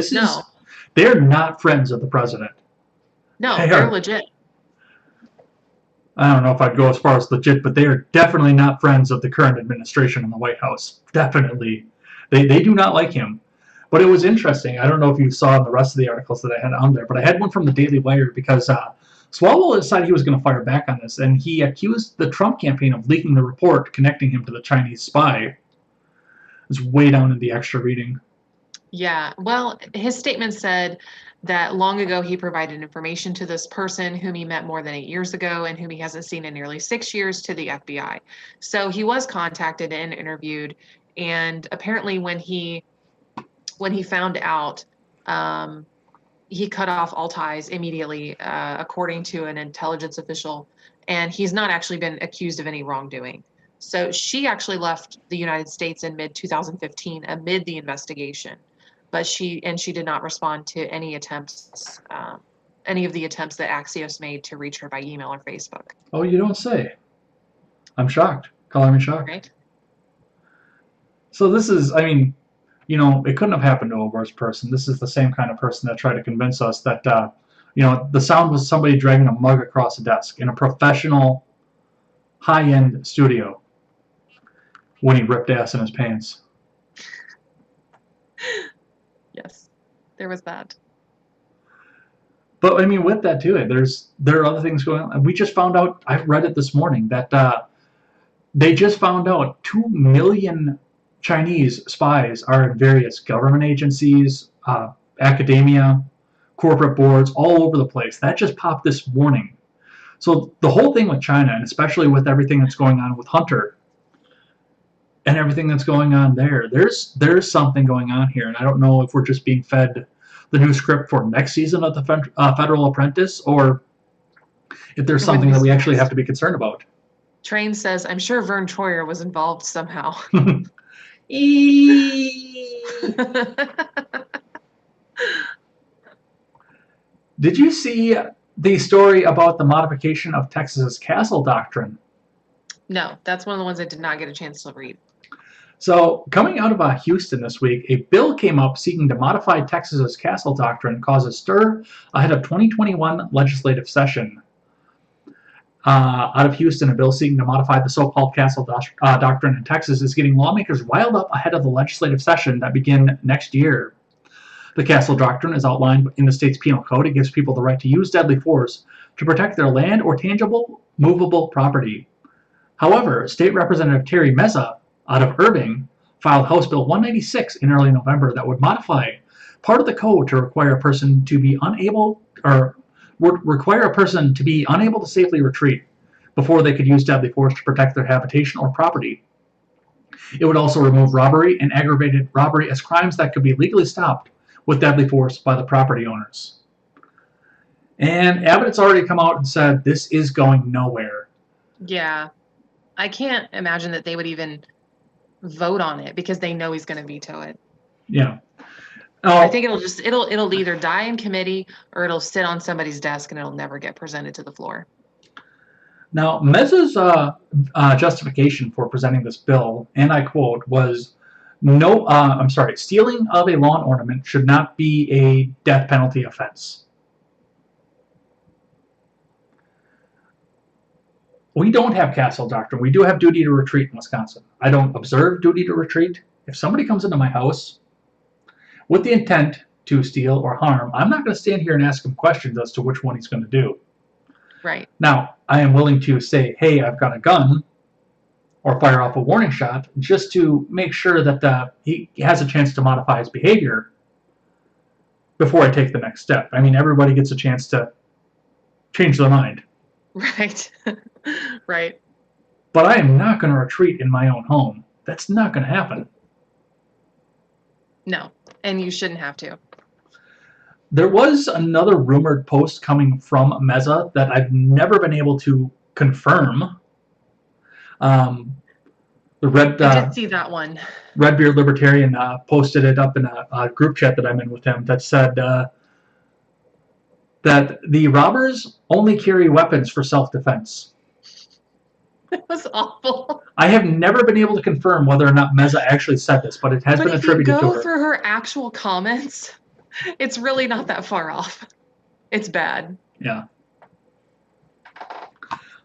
B: They're not friends of the president.
A: No, they're legit.
B: I don't know if I'd go as far as legit, but they are definitely not friends of the current administration in the White House. Definitely. They do not like him. But it was interesting. I don't know if you saw the rest of the articles that I had on there, but I had one from the Daily Wire because Swalwell decided he was going to fire back on this, and he accused the Trump campaign of leaking the report connecting him to the Chinese spy. It's way down in the extra reading.
A: Yeah, well, his statement said that long ago he provided information to this person whom he met more than 8 years ago and whom he hasn't seen in nearly 6 years to the FBI. So he was contacted and interviewed, and apparently when he found out, he cut off all ties immediately, according to an intelligence official, and he's not actually been accused of any wrongdoing. So she actually left the United States in mid-2015 amid the investigation, but she did not respond to any of the attempts that Axios made to reach her by email or Facebook.
B: Oh, you don't say. I'm shocked. Calling me shocked.
A: Right.
B: So this is, it couldn't have happened to a worse person. This is the same kind of person that tried to convince us that, the sound was somebody dragging a mug across a desk in a professional, high-end studio. When he ripped ass in his pants.
A: Yes, there was that.
B: But with that too, there are other things going on. We just found out. I read it this morning that they just found out 2 million Chinese spies are in various government agencies, academia, corporate boards, all over the place. That just popped this morning. So the whole thing with China, and especially with everything that's going on with Hunter. And everything that's going on there's something going on here, and I don't know if we're just being fed the new script for next season of the Federal Apprentice, or if there's something that we actually have to be concerned about.
A: Train says, I'm sure Vern Troyer was involved somehow.
B: Did you see the story about the modification of Texas's castle doctrine?
A: No, that's one of the ones I did not get a chance to read.
B: So, coming out of Houston this week, a bill came up seeking to modify Texas's castle doctrine, cause a stir ahead of 2021 legislative session. Out of Houston, a bill seeking to modify the so-called castle doctrine in Texas is getting lawmakers riled up ahead of the legislative session that begin next year. The castle doctrine is outlined in the state's penal code. It gives people the right to use deadly force to protect their land or tangible, movable property. However, State Representative Terry Meza out of Irving filed House Bill 196 in early November that would modify part of the code to require a person to be unable to safely retreat before they could use deadly force to protect their habitation or property. It would also remove robbery and aggravated robbery as crimes that could be legally stopped with deadly force by the property owners. And Abbott's already come out and said this is going nowhere.
A: Yeah. I can't imagine that they would even vote on it because they know he's going to veto it.
B: Yeah.
A: I
B: Oh,
A: think it'll either die in committee or it'll sit on somebody's desk and it'll never get presented to the floor.
B: now Mez's justification for presenting this bill, and I quote, was no. I'm sorry. Stealing of a lawn ornament should not be a death penalty offense. We don't have castle doctrine. We do have duty to retreat in Wisconsin. I don't observe duty to retreat. If somebody comes into my house with the intent to steal or harm, I'm not going to stand here and ask him questions as to which one he's going to do.
A: Right.
B: Now, I am willing to say, hey, I've got a gun, or fire off a warning shot, just to make sure that he has a chance to modify his behavior before I take the next step. I mean, everybody gets a chance to change their mind.
A: Right. Right.
B: But I am not going to retreat in my own home. That's not going to happen.
A: No, and you shouldn't have to.
B: There was another rumored post coming from Meza that I've never been able to confirm. The Red
A: I did see that one.
B: Redbeard Libertarian posted it up in a group chat that I'm in with him that said that the robbers only carry weapons for self-defense.
A: It was awful.
B: I have never been able to confirm whether or not Meza actually said this, but it has been attributed to her.
A: But if you go through her actual comments, it's really not that far off. It's bad.
B: Yeah.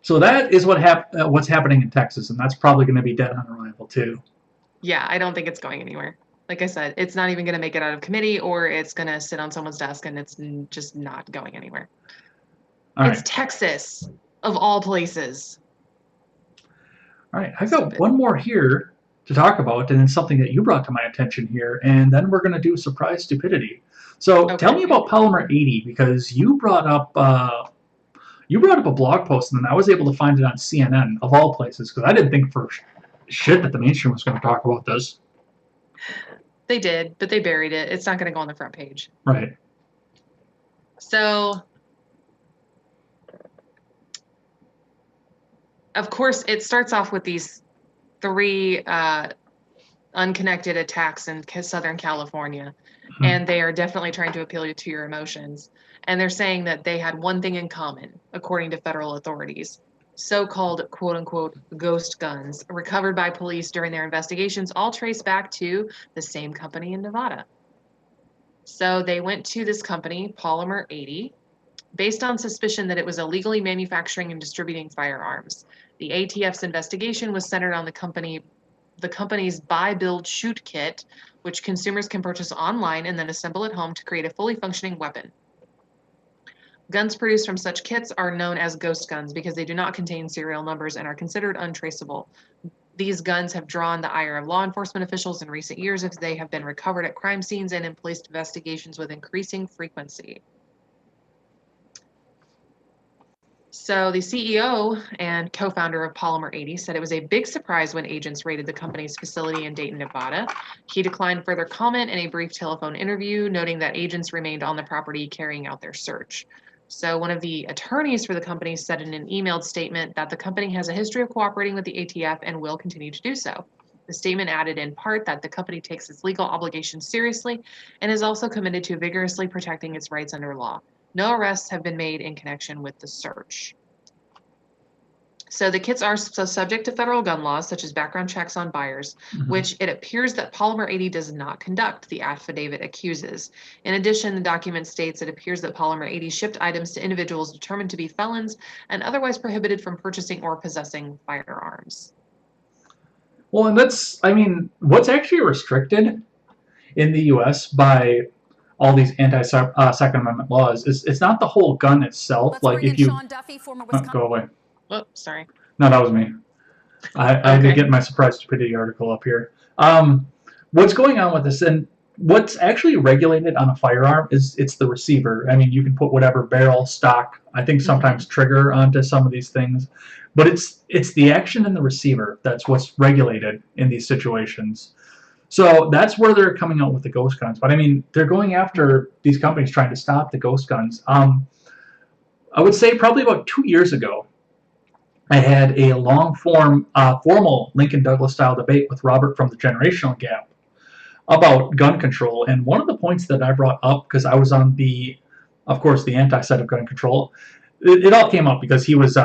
B: So that is what's happening in Texas, and that's probably going to be dead on arrival too.
A: Yeah, I don't think it's going anywhere. Like I said, it's not even going to make it out of committee, or it's going to sit on someone's desk, and it's just not going anywhere. It's Texas, of all places.
B: All right, I've got one more here to talk about, and it's something that you brought to my attention here, and then we're going to do surprise stupidity. So tell me about Polymer 80, because you brought up a blog post, and then I was able to find it on CNN, of all places, because I didn't think for shit that the mainstream was going to talk about this.
A: They did, but they buried it. It's not going to go on the front page.
B: Right.
A: So, of course, it starts off with these 3 unconnected attacks in Southern California, and they are definitely trying to appeal to your emotions. And they're saying that they had one thing in common, according to federal authorities. So-called, quote-unquote, ghost guns recovered by police during their investigations all trace back to the same company in Nevada. So they went to this company, Polymer 80, based on suspicion that it was illegally manufacturing and distributing firearms. The ATF's investigation was centered on the company's buy, build, shoot kit, which consumers can purchase online and then assemble at home to create a fully functioning weapon. Guns produced from such kits are known as ghost guns because they do not contain serial numbers and are considered untraceable. These guns have drawn the ire of law enforcement officials in recent years as they have been recovered at crime scenes and in police investigations with increasing frequency. So the CEO and co-founder of Polymer 80 said it was a big surprise when agents raided the company's facility in Dayton, Nevada. He declined further comment in a brief telephone interview, noting that agents remained on the property carrying out their search. So one of the attorneys for the company said in an emailed statement that the company has a history of cooperating with the ATF and will continue to do so. The statement added in part that the company takes its legal obligations seriously and is also committed to vigorously protecting its rights under law. No arrests have been made in connection with the search. So the kits are subject to federal gun laws, such as background checks on buyers, which it appears that Polymer 80 does not conduct, the affidavit accuses. In addition, the document states it appears that Polymer 80 shipped items to individuals determined to be felons and otherwise prohibited from purchasing or possessing firearms.
B: Well, and that's, I mean, what's actually restricted in the U.S. by all these anti-Second Amendment laws is it's not the whole gun itself.
C: Let's
B: like if you
C: Sean Duffy, former Wisconsin.
B: Go away.
A: Oh, sorry.
B: No, that was me. I had to get my surprise stupidity article up here. What's going on with this, and what's actually regulated on a firearm is it's the receiver. I mean, you can put whatever barrel, stock, I think sometimes trigger onto some of these things, but it's the action in the receiver that's what's regulated in these situations. So that's where they're coming out with the ghost guns. But I mean, they're going after these companies trying to stop the ghost guns. I would say probably about 2 years ago, I had a long formal Lincoln Douglas style debate with Robert from the Generational Gap, about gun control. And one of the points that I brought up, because I was on of course, the anti side of gun control, it all came up because he was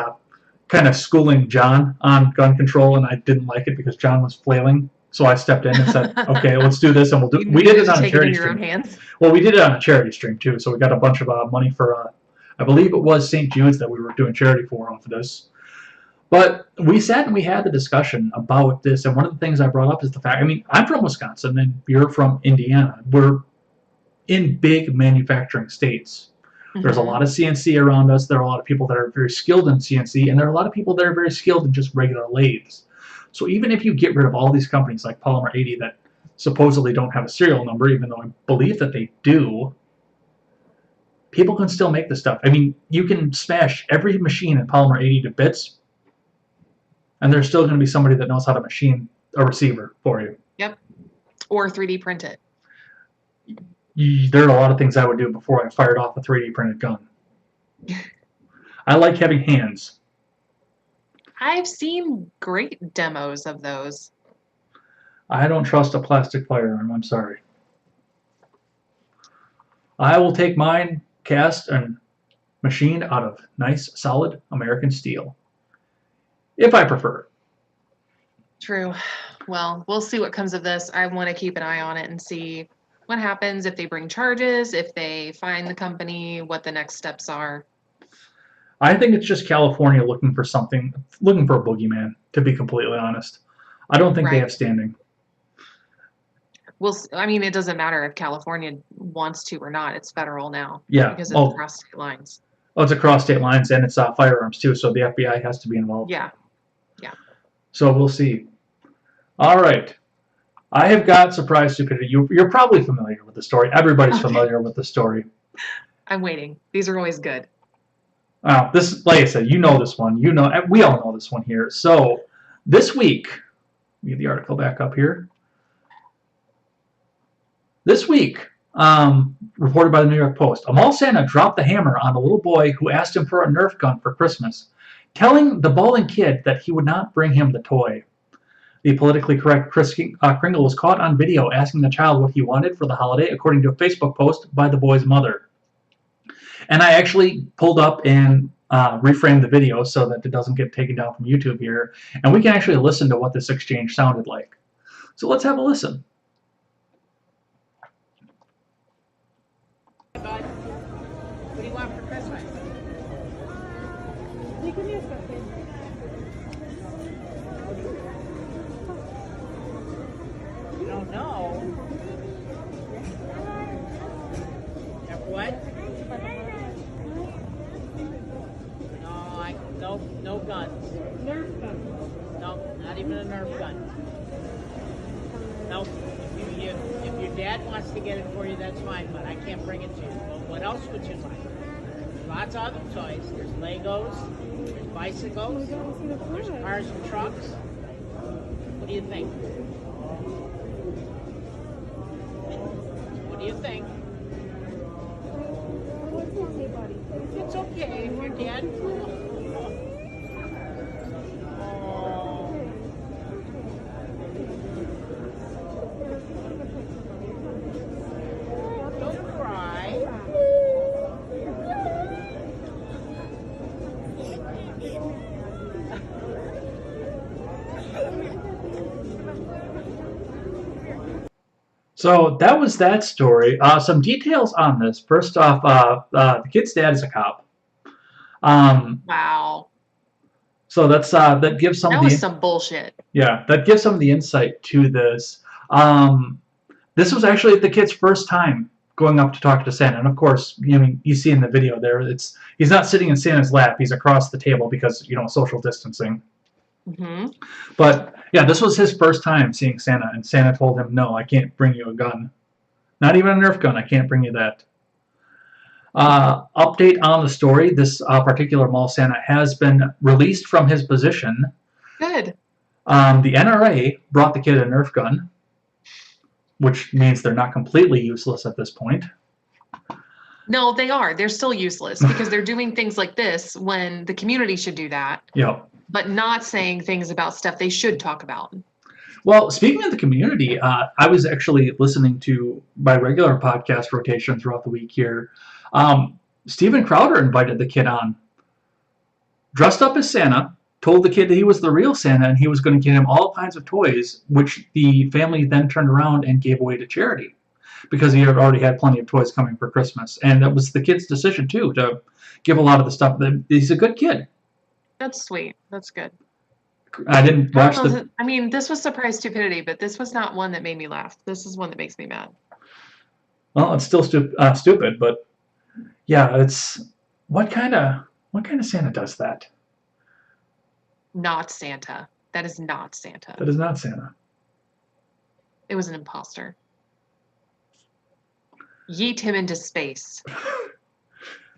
B: kind of schooling John on gun control, and I didn't like it because John was flailing. So I stepped in and said, "Okay, let's do this," and we'll do. We did it on a charity stream. Well, we did it on a charity stream too. So we got a bunch of money for, I believe it was St. Jude's that we were doing charity for off of this. But we sat and we had the discussion about this, and one of the things I brought up is the fact. I mean, I'm from Wisconsin, and you're from Indiana. We're in big manufacturing states. There's a lot of CNC around us. There are a lot of people that are very skilled in CNC, and there are a lot of people that are very skilled in just regular lathes. So even if you get rid of all these companies like Polymer 80 that supposedly don't have a serial number, even though I believe that they do, people can still make this stuff. I mean, you can smash every machine in Polymer 80 to bits, and there's still going to be somebody that knows how to machine a receiver for you.
A: Yep. Or 3D print it.
B: There are a lot of things I would do before I fired off a 3D printed gun. I like having hands.
A: I've seen great demos of those.
B: I don't trust a plastic firearm. I'm sorry. I will take mine cast and machined out of nice, solid American steel. If I prefer.
A: True. Well, we'll see what comes of this. I want to keep an eye on it and see what happens, if they bring charges, if they find the company, what the next steps are.
B: I think it's just California looking for something, looking for a boogeyman, to be completely honest. I don't think they have standing.
A: Well, I mean, it doesn't matter if California wants to or not. It's federal now.
B: Yeah.
A: Because it's across state lines.
B: Oh, it's across state lines, and it's firearms too, so the FBI has to be involved.
A: Yeah. Yeah.
B: So we'll see. All right. I have got surprise stupidity. You're probably familiar with the story. Everybody's familiar with the story.
A: I'm waiting. These are always good.
B: This, like I said, you know this one. You know, we all know this one here. So this week, get the article back up here. This week, reported by the New York Post, a mall Santa dropped the hammer on a little boy who asked him for a Nerf gun for Christmas, telling the bawling kid that he would not bring him the toy. The politically correct Kris Kringle was caught on video asking the child what he wanted for the holiday, according to a Facebook post by the boy's mother. And I actually pulled up and reframed the video so that it doesn't get taken down from YouTube here, and we can actually listen to what this exchange sounded like. So let's have a listen.
C: Hey, bud. What do you want for Christmas?
D: Give me a second.
C: You don't know? What? No guns.
D: Nerf gun.
C: No, not even a Nerf gun. No, if your dad wants to get it for you, that's fine, but I can't bring it to you. Well, what else would you like? There's lots of other toys. There's Legos, there's bicycles, there's cars and trucks. What do you think? What do you think? It's okay if your dad... Don't cry.
B: So that was that story. Some details on this. First off, the kid's dad is a cop.
A: Wow.
B: So that gives some.
A: That was some bullshit.
B: Yeah, that gives some of the insight to this. This was actually the kid's first time going up to talk to Santa, and of course, you see in the video there, he's not sitting in Santa's lap. He's across the table because social distancing.
A: Mm-hmm.
B: But yeah, this was his first time seeing Santa, and Santa told him, "No, I can't bring you a gun. Not even a Nerf gun. I can't bring you that." Update on the story. This particular mall Santa has been released from his position.
A: Good.
B: The NRA brought the kid a Nerf gun, which means they're not completely useless at this point.
A: No, they are. They're still useless because they're doing things like this when the community should do that.
B: Yep.
A: But not saying things about stuff they should talk about.
B: Well, speaking of the community, I was actually listening to my regular podcast rotation throughout the week here. Steven Crowder invited the kid on, dressed up as Santa, told the kid that he was the real Santa and he was going to get him all kinds of toys, which the family then turned around and gave away to charity because he had already had plenty of toys coming for Christmas. And that was the kid's decision, too, to give a lot of the stuff. He's a good kid.
A: That's sweet. That's good.
B: I didn't watch
A: I mean, this was surprise stupidity, but this was not one that made me laugh. This is one that makes me mad.
B: Well, it's still stupid, but yeah, it's what kind of Santa does that?
A: Not Santa. That is not Santa.
B: That is not Santa.
A: It was an imposter. Yeet him into space.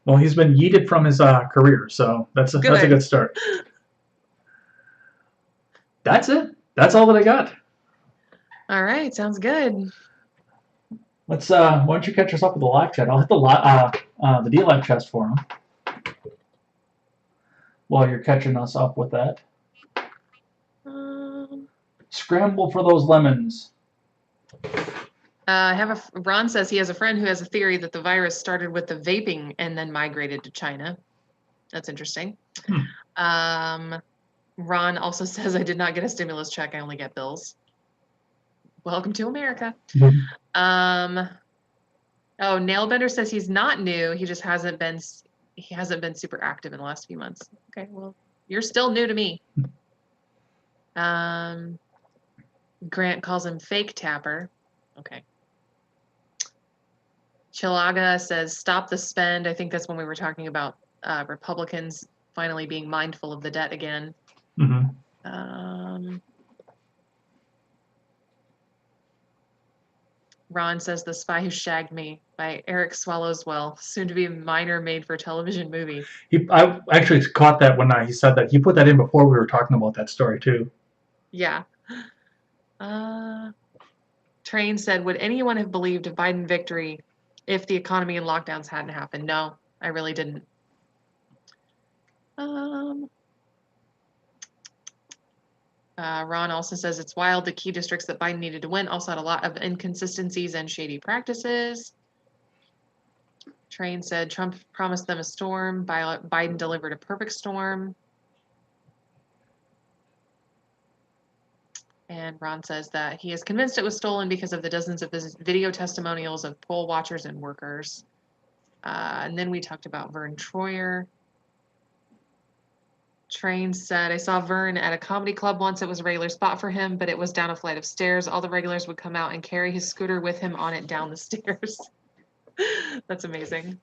B: Well, he's been yeeted from his career, so that's a good start. That's it. That's all that I got.
A: All right, sounds good.
B: Let's. Why don't you catch us up with the live chat? I'll hit the D live chest for him while you're catching us up with that. Scramble for those lemons.
A: Ron says he has a friend who has a theory that the virus started with the vaping and then migrated to China. That's interesting. Ron also says, I did not get a stimulus check. I only get bills. Welcome to America. Oh, Nailbender says he's not new. He just hasn't been super active in the last few months. Okay, well, you're still new to me. Grant calls him fake tapper. Okay. Chilaga says, stop the spend. I think that's when we were talking about Republicans finally being mindful of the debt again. Ron says, The Spy Who Shagged Me by Eric Swalwell, soon to be a minor made for television movie.
B: I actually caught that when he said that. He put that in before we were talking about that story, too.
A: Yeah. Train said, would anyone have believed a Biden victory if the economy and lockdowns hadn't happened? No, I really didn't. Ron also says it's wild the key districts that Biden needed to win also had a lot of inconsistencies and shady practices. Train said Trump promised them a storm. Biden delivered a perfect storm. And Ron says that he is convinced it was stolen because of the dozens of video testimonials of poll watchers and workers. And then we talked about Vern Troyer. Train said, I saw Vern at a comedy club once. It was a regular spot for him, but it was down a flight of stairs. All the regulars would come out and carry his scooter with him on it down the stairs. That's amazing.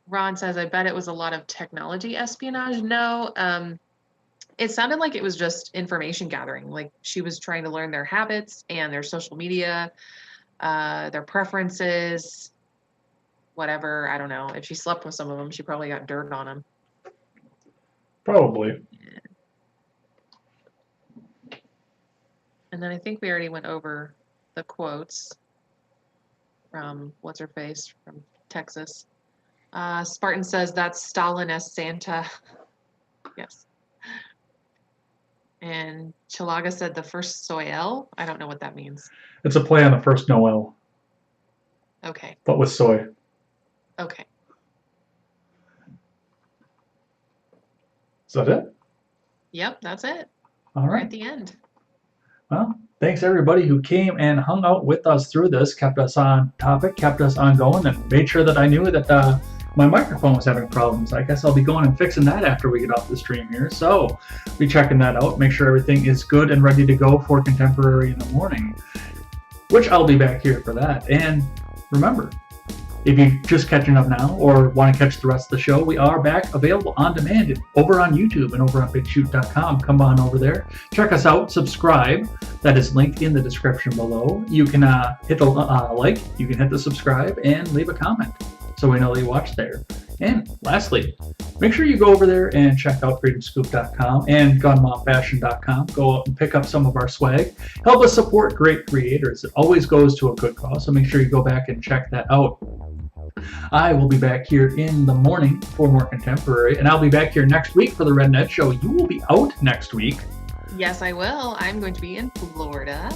A: Ron says, I bet it was a lot of technology espionage. No, it sounded like it was just information gathering. Like she was trying to learn their habits and their social media, their preferences, whatever. I don't know. If she slept with some of them, she probably got dirt on them.
B: Probably.
A: Yeah. And then I think we already went over the quotes from what's-her-face from Texas. Spartan says that's Stalin as Santa. Yes. And Chilaga said the first Soyel. I don't know what that means.
B: It's a play on the first Noel.
A: Okay.
B: But with soy.
A: Okay.
B: Is that it?
A: Yep, that's it.
B: All
A: We're
B: right.
A: at the end.
B: Well, thanks everybody who came and hung out with us through this, kept us on topic, kept us ongoing, and made sure that I knew that my microphone was having problems. I guess I'll be going and fixing that after we get off the stream here. So be checking that out. Make sure everything is good and ready to go for Contemporary in the Morning, which I'll be back here for that. And remember, if you're just catching up now or want to catch the rest of the show, we are back available on demand over on YouTube and over on BigShoot.com. Come on over there. Check us out. Subscribe. That is linked in the description below. You can hit the like. You can hit the subscribe and leave a comment so we know that you watched there. And lastly, make sure you go over there and check out freedomscoop.com and gunmomfashion.com. Go out and pick up some of our swag. Help us support great creators. It always goes to a good cause, so make sure you go back and check that out. I will be back here in the morning for more contemporary, and I'll be back here next week for the Red Ned Show. You will be out next week.
A: Yes, I will. I'm going to be in Florida.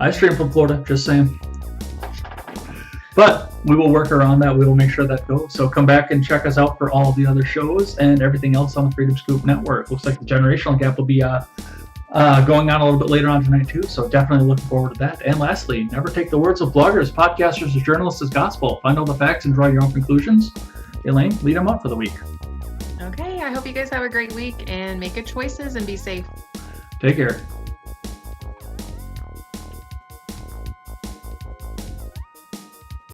B: I stream from Florida, just saying. But we will work around that. We will make sure that goes. So come back and check us out for all the other shows and everything else on the Freedom Scoop Network. Looks like the generational gap will be going on a little bit later on tonight too. So definitely looking forward to that. And lastly, never take the words of bloggers, podcasters, or journalists as gospel. Find all the facts and draw your own conclusions. Elaine, lead them up for the week.
A: Okay, I hope you guys have a great week and make good choices and be safe.
B: Take care.